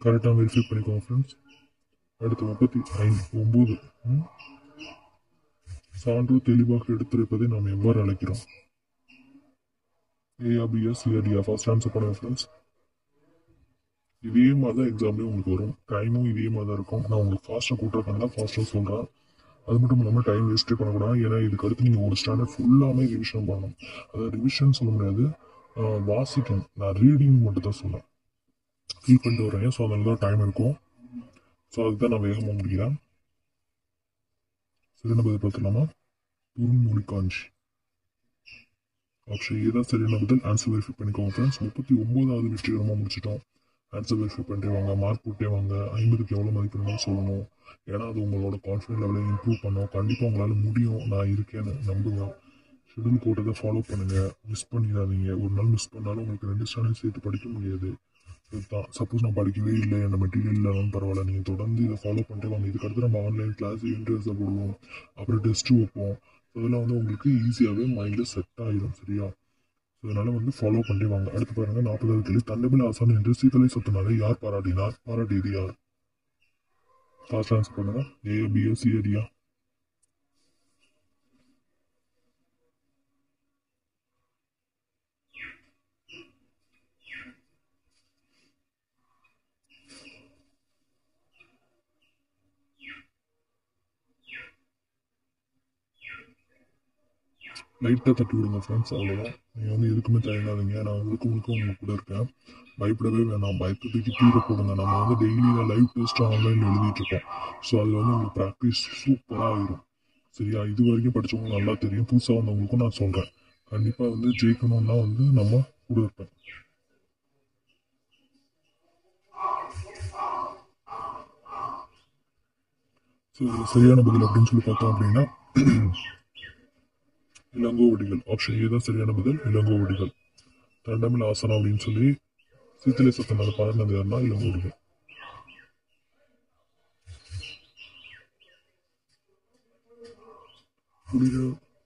கரெக்டாக வெரிஃபை பண்ணிக்கோங்க ஃப்ரெண்ட்ஸ். அடுத்து 39. சான்று தெளிவாக எடுத்துரைப்பதை நாம் எவ்வாறு அழைக்கிறோம்? ஏஆபிஎஸ் சிஆர்டிஆ? ஃபர்ஸ்ட் ஆன்சர் பண்ணுங்க ஃப்ரெண்ட்ஸ். இதே மாதிரி தான் எக்ஸாம்லேயும் உங்களுக்கு வரும். டைமும் இதே மாதிரி தான் இருக்கும். நான் உங்களுக்கு ஃபாஸ்ட்டாக கூட்டுறதுனால ஃபாஸ்ட்டாக சொல்கிறேன். அது மட்டும் இல்லாமல் டைம் வேஸ்ட்டே பண்ணக்கூடாது. ஏன்னா இதுக்கு அடுத்து நீங்கள் ஒரு ஸ்டாண்டர்ட் ஃபுல்லாமே ரிவிஷன் பண்ணணும். அதாவது ரிவிஷன் சொல்ல முடியாது, வாசிக்கணும். நான் ரீடிங் மட்டும் தான் சொன்னேன். ஃபீல் பண்ணிட்டு வரேன். ஸோ அதனால தான் டைம் இருக்கும். ஸோ அதுக்கு தான் நான் வேகமாக முடிக்கிறேன். சரியான பதில் பார்த்துலாமா? துருமொழி காஞ்சி. ஆப்ஷன் ஏ தான் சரியான பதில். ஆன்சர் வெரிஃபை பண்ணிக்கோங்க ஃப்ரெண்ட்ஸ். 39வது வெற்றிகரமாக முடிச்சிட்டோம். ஆன்சர் வெரிஃபை பண்ணிட்டே வாங்க, மார்க் போட்டே வாங்க. 50க்கு எவ்வளோ மதிப்பெண்ணும் சொல்லணும். ஏன்னா அது உங்களோட கான்ஃபிடன்ஸ் லெவலை இம்ப்ரூவ் பண்ணும். கண்டிப்பாக உங்களால் முடியும். நான் இருக்கேன்னு நம்புங்க. ஷெடியூல் போட்டதை ஃபாலோ பண்ணுங்கள். மிஸ் பண்ணிடாதீங்க. ஒரு நாள் மிஸ் பண்ணாலும் உங்களுக்கு 2 ஸ்டாண்டர்ட் சேர்த்து படிக்க முடியாது. இதுதான். சப்போஸ் நான் படிக்கவே இல்லை, அந்த மெட்டீரியல் இல்லைனாலும் பரவாயில்ல, நீங்கள் தொடர்ந்து இதை ஃபாலோ பண்ணிட்டு வாங்க. இதுக்கடுத்து நம்ம ஆன்லைன் கிளாஸ் இன்டர்வியூஸை போடுவோம், அப்புறம் டெஸ்ட்டு வைப்போம். அதெல்லாம் வந்து உங்களுக்கு ஈஸியாகவே மைண்டில் செட் ஆகிடும். சரியா? அதனால வந்து ஃபாலோ பண்ணிட்டு வாங்க. அடுத்து பாருங்க 40வது கேள்வி. தண்டபில் ஆசான் என்று சீத்தலை சொத்தனாலே யார் பாராட்டினார்? பாராட்டியது யார்? ஃபாஸ்ட் ஆன்சர் பண்ணுங்க. ஏ பிஏ சிஏடியா? லைட்டாக தட்டி விடுங்க ஃப்ரெண்ட்ஸ், அவ்வளோதான். நீங்கள் வந்து எதுக்குமே தயங்காதீங்க. நான் உங்களுக்கு கூட இருக்கேன். பயப்படவே வேணாம். பயத்தை தூக்கி தூர போடுங்க. நம்ம வந்து டெய்லி லைவ் டெஸ்ட் ஆன்லைனில் எழுதிட்டு இருக்கோம். ஸோ அதில் வந்து உங்களுக்கு ப்ராக்டிஸ் சூப்பராக ஆயிடும். சரியா? இது வரைக்கும் படித்தவங்க நல்லா தெரியும். புதுசாக வந்தவங்களுக்கும் நான் சொல்கிறேன். கண்டிப்பாக வந்து ஜெயிக்கணும்னா வந்து நம்ம கூட இருப்பேன். ஸோ இதில் சரியான பதில் அப்படின்னு சொல்லி பார்த்தோம் அப்படின்னா இளங்கோவடிகள். ஆப்ஷன் ஏ தான் சரியான பதில், இளங்கோவடிகள். தண்டமில் ஆசனம் அப்படின்னு சொல்லி சித்திரை சத்தம் பாடினது யாருன்னா இளங்கோவடிகள். குளிர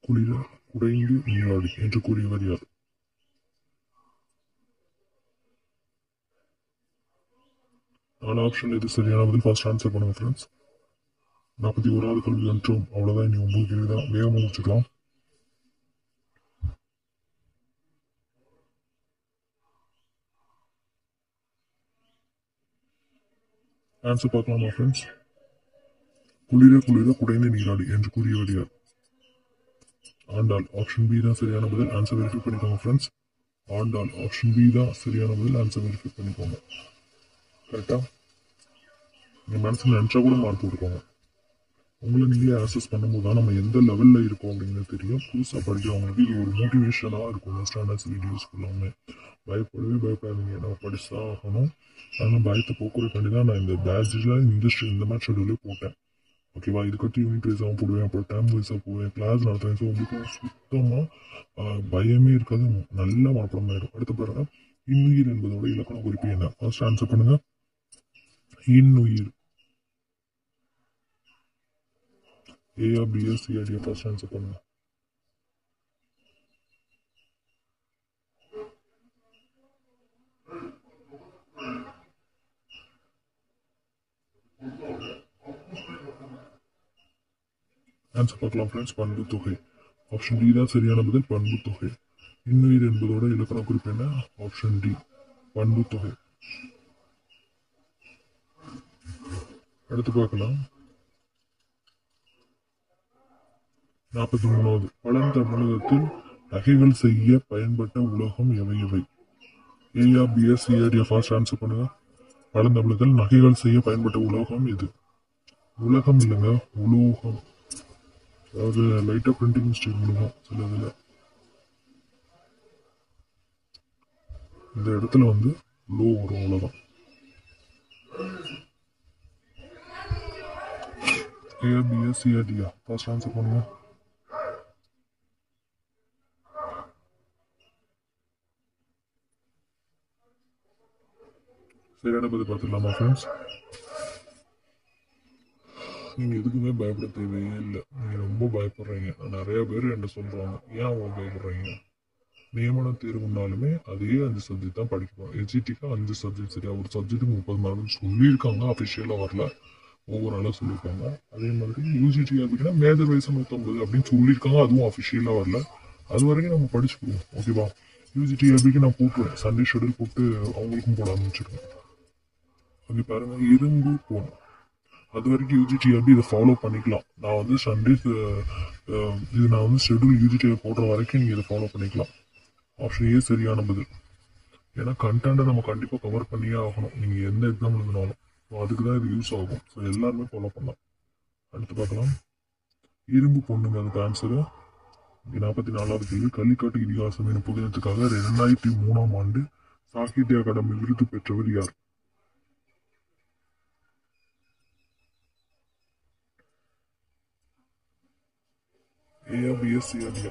குளிர குடைந்து நீராடி என்று கூறியவர் யார்? நாலு ஆப்ஷன் எது சரியான பதில்? ஃபர்ஸ்ட் ஆன்சர் பண்ணுங்க ஃப்ரெண்ட்ஸ். 41வது கல்வி ஒன்றும் அவ்வளோதான். இனி 9 கேள்வி தான், வேகமாக முடிச்சுக்கலாம். ஆன்சர் பார்க்கலாமா ஃப்ரெண்ட்ஸ்? குளிர குளிர குடைந்து நீராடி என்று கூறியவர் யார்? ஆண்டாள். ஆப்ஷன் பி தான் சரியான பதில். ஆன்சர் வெரிஃபை பண்ணிக்கோங்க ஃப்ரெண்ட்ஸ். ஆண்டாள். ஆப்ஷன் பி தான் சரியான பதில். ஆன்சர் வெரிஃபை பண்ணிக்கோங்க. கரெக்டா? நீங்கள் மனசில் நினச்சா கூட மார்க் போட்டுக்கோங்க. உங்களை நீங்களே அசஸ் பண்ணும்போது தான் நம்ம எந்த லெவலில் இருக்கோம் அப்படிங்கிறது தெரியும். புதுசாக படிக்கிறவங்களுக்கு இது ஒரு மோட்டிவேஷனாக இருக்கும். ஸ்டாண்டர்ட்ஸ் வீடியோஸ் ஃபுல்லாமே பயப்படவே பயப்படாதீங்க. நம்ம படிச்சு தான் ஆகணும். அதனால் பயத்தை போக்குறதுக்காண்டி தான் நான் இந்த பேட்சில் இந்த மாதிரி ஷெடியூலே போட்டேன். ஓகேவா? இதுக்கடுத்து யூனிட் வைஸாகவும் போடுவேன், அப்புறம் டேம் வைஸாக போவேன், கிளாஸ் நடத்துவேன். ஸோ உங்களுக்கு சுத்தமாக பயமே இருக்காது, நல்ல மனப்படம் ஆயிடும். அடுத்த பாருங்க, இன்னுயிர் என்பதோட இலக்கண குறிப்பு என்ன? ஃபர்ஸ்ட் ஆன்சர் பண்ணுங்க. இன்னுயிர். ஏஆ பிஆ சிஆடியா? ஃபர்ஸ்ட் ஆன்சர் பண்ணுங்க. ஆன்சர் பார்க்கலாம் ஃப்ரெண்ட்ஸ். பண்பு தொகை. ஆப்ஷன் டி தான் சரியான பதில், பண்பு தொகை. இன்னுயிர் என்பதோட இலக்கண குறிப்பு என்ன? ஆப்ஷன் டி, பண்பு தொகை. அடுத்து பார்க்கலாம். 43வது, பழந்தமிழகத்தில் நகைகள் செய்ய பயன்பட்ட உலோகம் எவை எவை? ஏஆ பிஆ சிஆடியா? ஃபர்ஸ்ட் ஆன்சர் பண்ணுங்க. பழந்தமிழகத்தில் நகைகள் செய்ய பயன்பட்ட உலோகம் எது? உலகம் இல்லைங்க, உலோகம். அதாவது லைட்டா பிரிண்டிங் மிஸ்டேக் உலோகம் சில இதுல. இந்த இடத்துல வந்து லோ வரும், உலகம். ஏஆ பிஆ சிஆடியா? ஃபர்ஸ்ட் ஆன்சர் பண்ணுங்க. சரியான பதில் பார்த்துக்கலாமா ஃப்ரெண்ட்ஸ்? நீங்கள் எதுக்குமே பயப்பட தேவையே இல்லை. நீங்கள் ரொம்ப பயப்படுறீங்க. நிறைய பேர் என்ன சொல்கிறாங்க, ஏன் அவங்க பயப்படுறீங்க? நியமன தேர்வுனாலுமே அதே 5 சப்ஜெக்ட் தான் படிக்கணும். எஜிடிக்கு 5 சப்ஜெக்ட், சரியா? ஒரு சப்ஜெக்ட்டுக்கு 30 மார்க்னு சொல்லியிருக்காங்க, அஃபிஷியலாக வரல, ஒவ்வொரு நாளாக சொல்லியிருக்காங்க. அதே மாதிரி யூஜிடி அப்படின்னா மேஜர் வயசு 150 அப்படின்னு சொல்லியிருக்காங்க, அதுவும் அஃபிஷியலாக வரல. அது வரைக்கும் நம்ம படிச்சுக்குவோம், ஓகேவா? யூஜிடி அப்படிக்கு நான் போட்டுருவேன், சண்டே ஷெடியூல் போட்டு அவங்களுக்கும் போட ஆரம்பிச்சிருக்கேன். ஓகே பாருங்க, இரும்பு போகணும். அது வரைக்கும் யூஜிடிஆர்பி இதை ஃபாலோ பண்ணிக்கலாம். நான் வந்து சண்டேஸ் இது நான் வந்து ஷெடியூல் யூஜிடிஐ போடுற வரைக்கும் நீங்கள் இதை ஃபாலோ பண்ணிக்கலாம். ஆப்ஷன் ஏ சரியான பதில். ஏன்னா கண்டென்ட்டை நம்ம கண்டிப்பாக கவர் பண்ணியே ஆகணும், நீங்கள் எந்த எக்ஸாம் எழுதினாலும். ஸோ அதுக்கு தான் இது யூஸ் ஆகும். ஸோ எல்லாருமே ஃபாலோ பண்ணலாம். அடுத்து பார்க்கலாம். இரும்பு பொண்ணுங்க, அதுக்கு ஆன்சரு 44வது கேள்வி. கள்ளிக்காட்டு இதிகாசம் எனும் புதினத்துக்காக 2003ஆம் ஆண்டு சாகித்ய அகாடமி விருது பெற்றவர் யார்? ஏஆ பிஆ சிஆடியா?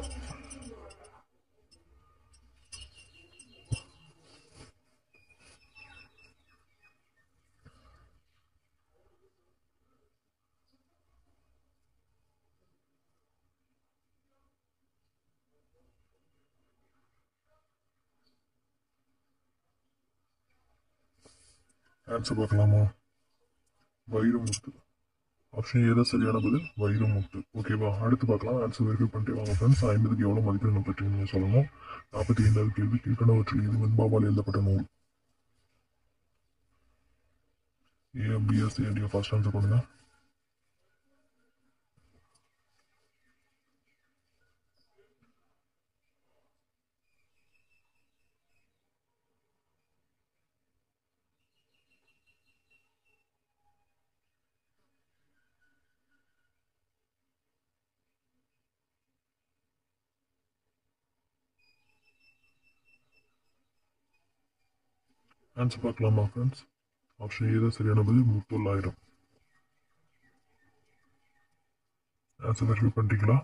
ஆன்சர் பார்க்கலாமா? வைரமுத்து. ஆப்ஷன் ஏ தான் சரியான பதில், வைரமுத்து. ஓகேவா? அடுத்து பார்க்கலாம். ஆன்சர் வெரிஃபை பண்ணிட்டு வாங்க ஃப்ரெண்ட்ஸ். 50க்கு எவ்வளோ மதிப்பெண் பற்றி நீங்கள் சொல்லணும். 45வது கேள்வி. கீழ்கண்டவற்றில் இது வெண்பாவால் எழுதப்பட்ட நூல்? ஏ பிஆ சிஆடியா? ஃபர்ஸ்ட் ஆன்சர் பண்ணுங்க. ஆன்சர் பார்க்கலாமா ஃப்ரெண்ட்ஸ்? ஆப்ஷன் ஏ தான் சரியான பதில், 30,000. ஆன்சர் வெரிஃபை பண்ணிட்டீங்களா?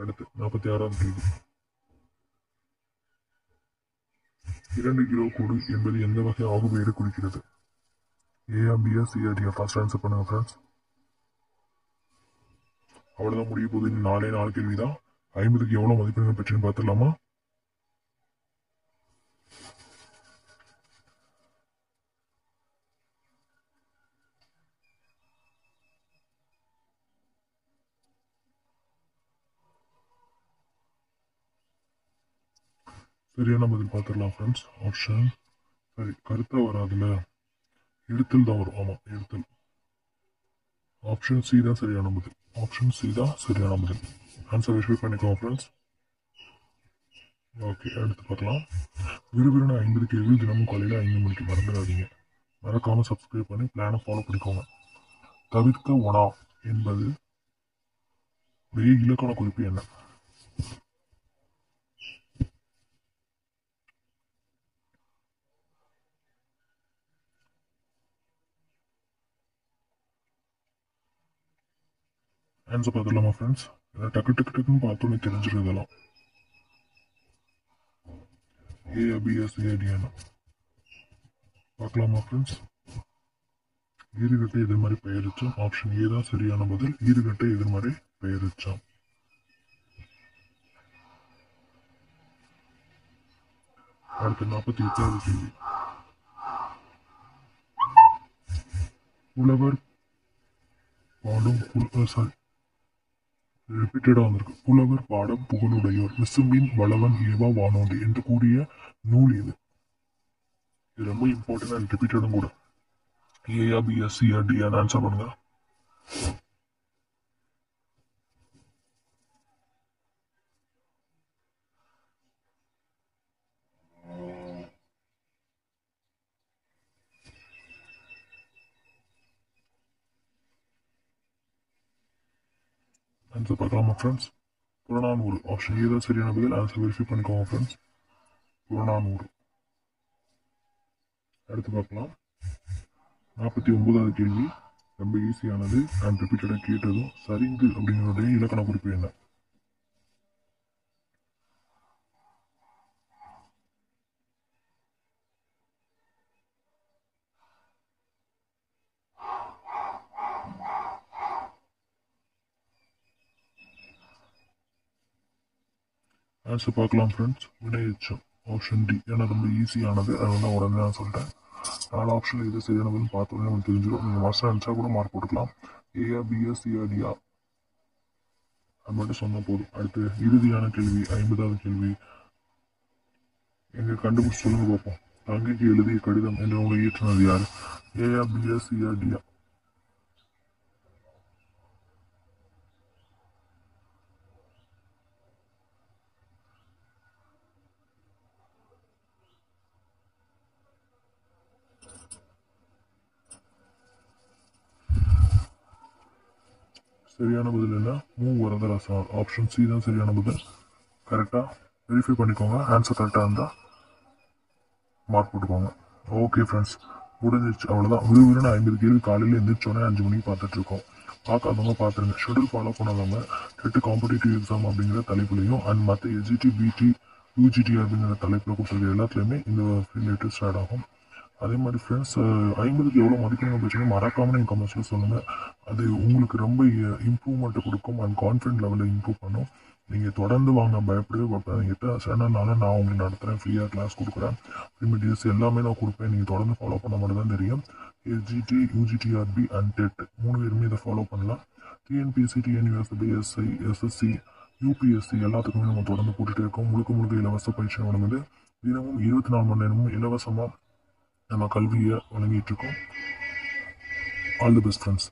அடுத்து 46ஆம் கேள்வி. 2 கிலோ கூடு என்பது எந்த வகை ஆகுபெயரை குறிக்கிறது? ஏஆ, பிஆ, சிஆ, டிஆ? ஃபர்ஸ்ட் ஆன்சர் பண்ணுங்க ஃப்ரெண்ட்ஸ். அவ்வளோதான், முடிய போகுது. இன்னும் 4 கேள்வி தான். 50க்கு எவ்வளோ மதிப்பெண்கள் பெற்றுன்னு பார்த்துடலாமா? சரியான பதில் பார்த்துடலாம் ஃப்ரெண்ட்ஸ். ஆப்ஷன் சரி, கருத்தா வராதுல, எழுத்தில் தான் வரும். ஆமாம், எழுத்தில். ஆப்ஷன் சி தான் சரியான பதில். ஆப்ஷன் சி தான் சரியான பதில். ஆன்சர் வெரிஃபை பண்ணிக்கோங்க ஃப்ரெண்ட்ஸ். ஓகே, அடுத்து பார்க்கலாம். விறுவிறுன்னு 50 கேள்வி தினமும் காலையில் 5 மணிக்கு மறந்துடாதீங்க. மறக்காமல் சப்ஸ்கிரைப் பண்ணி பிளானை ஃபாலோ பண்ணிக்கோங்க. தவிர்க்க ஒனா என்பது உடைய இலக்கண குறிப்பு என்ன? ஆன்சர் பார்த்துடலாமா ஃப்ரெண்ட்ஸ்? டக்கு டக்கு டக்குன்னு பார்த்தோன்னே தெரிஞ்சிருந்தலாம். ஏ, பி, எஸ், ஏ, டி, என்ன பார்க்கலாமா ஃப்ரெண்ட்ஸ்? ஈறுகட்டை எதிர்மறை பெயரிச்சம். ஆப்ஷன் ஏ தான் சரியான பதில். ஈறுகட்டை எதிர்மறை பெயரிச்சம். அடுத்து 48வது கேள்வி. புலவர் பாடும் ரிப்பீட்டடா வந்திருக்கு. புலவர் பாடம் புகழுடையோர் விசும்பின் வளவன் ஏவா வானோண்டி என்று கூறிய நூல் இது. இது ரொம்ப இம்பார்ட்டன்ட் அண்ட் ரிப்பீட்டடும் கூட. ஏஆ, பிஆ, சிஆ, டிஆ? ஆன்சர் பண்ணுங்க. ஆன்சர் பார்க்கலாமா ஃப்ரெண்ட்ஸ்? புறநானூறு. ஆப்ஷன் ஏ தான் சரியான பதில். ஆன்சர் வெரிஃபை பண்ணிக்கோங்க ஃப்ரெண்ட்ஸ். புறநானூறு. அடுத்து பார்க்கலாம். 49வது கேள்வி ரொம்ப ஈஸியானது அண்ட் ரிப்பீட்டடாக கேட்டதும். சரிந்து அப்படிங்கிறதுடைய இலக்கண குறிப்பு என்ன? ஆன்சர் பார்க்கலாம் ஃப்ரெண்ட்ஸ். வினையெச்சம். Option D. ஏன்னா ரொம்ப ஈஸியானது, அதனால உடனே நான் சொல்லிட்டேன். 4 ஆப்ஷன்ல எது சரியானதுன்னு பார்த்த உடனே உங்களுக்கு தெரிஞ்சிடும். நீங்கள் மாஸ்டர் ஆன்சர் கூட மார்க் போட்டுக்கலாம். ஏஆ, பிஆ, சிஆ, டிஆ? அது மட்டும் சொன்னால் போதும். அடுத்து இறுதியான கேள்வி, 50வது கேள்வி. எங்க கண்டுபிடிச்சு சொல்லுங்க பார்ப்போம். தங்கைக்கு எழுதிய கடிதம் என்று உங்களை இயற்றினது யாரு? ஏஆ, பிஆ, சிஆ, டிஆ? சரியான பதில் என்ன? வரதராசனார். ஆப்ஷன் சி தான் சரியான பதில். கரெக்டா வெரிஃபை பண்ணிக்கோங்க. ஆன்சர் கரெக்டாக இருந்தால் மார்க் போட்டுக்கோங்க. ஓகே ஃப்ரெண்ட்ஸ், முடிஞ்சிச்சு. அவ்வளோதான். விறுவிறுன்னு 50 கேள்வி காலையில் எந்திரிச்சோன்னே 5 மணிக்கு பார்த்துட்டு இருக்கோம். பார்க்காதவங்க பார்த்துருங்க. ஷெடியூல் ஃபாலோ பண்ணாதவங்க டெட் காம்படிட்டிவ் எக்ஸாம் அப்படிங்கிற தலைப்புலையும் அண்ட் மற்ற எஸ்ஜிடி, பிடி, யூஜிடி அப்படிங்கிற தலைப்பில் கொடுத்துருக்க எல்லாத்துலேயுமே இந்த ரிலேட்டட் ஸ்டார்ட் ஆகும். அதே மாதிரி ஃப்ரெண்ட்ஸ், 50க்கு எவ்வளோ மதிப்பெண்கள் பிரச்சனை மறக்காமல் நீங்கள் கமெண்ட்ஸில் சொல்லுங்கள். அது உங்களுக்கு ரொம்ப இம்ப்ரூவ்மெண்ட்டை கொடுக்கும் அண்ட் கான்ஃபிடென்ட் லெவலில் இம்ப்ரூவ் பண்ணும். நீங்கள் தொடர்ந்து வாங்க, பயப்படவே பார்ப்பேன். எத்தனை சேனல்னாலும் நான் உங்களுக்கு நடத்துகிறேன், ஃப்ரீயாக கிளாஸ் கொடுக்குறேன், மெட்டீரியல்ஸ் எல்லாமே நான் கொடுப்பேன். நீங்கள் தொடர்ந்து ஃபாலோ பண்ண மட்டும் தான் தெரியும். எஸ்ஜிடி, யூஜிடிஆர்பி அண்ட் டெட் 3 பேருமே இதை ஃபாலோ பண்ணலாம். டிஎன்பிஎஸ்சி, டிஎன்யூஎஸ்பி, எஸ்ஐ, எஸ்எஸ்சி, யூபிஎஸ்சி எல்லாத்துக்குமே நம்ம தொடர்ந்து போட்டுகிட்டே இருக்கோம். முழுக்க இலவச பயிற்சி வழங்குது. தினமும் 24 மணி நேரமும் இலவசமாக நம்ம கல்வியை வழங்கிட்டு இருக்கோம். All the best friends.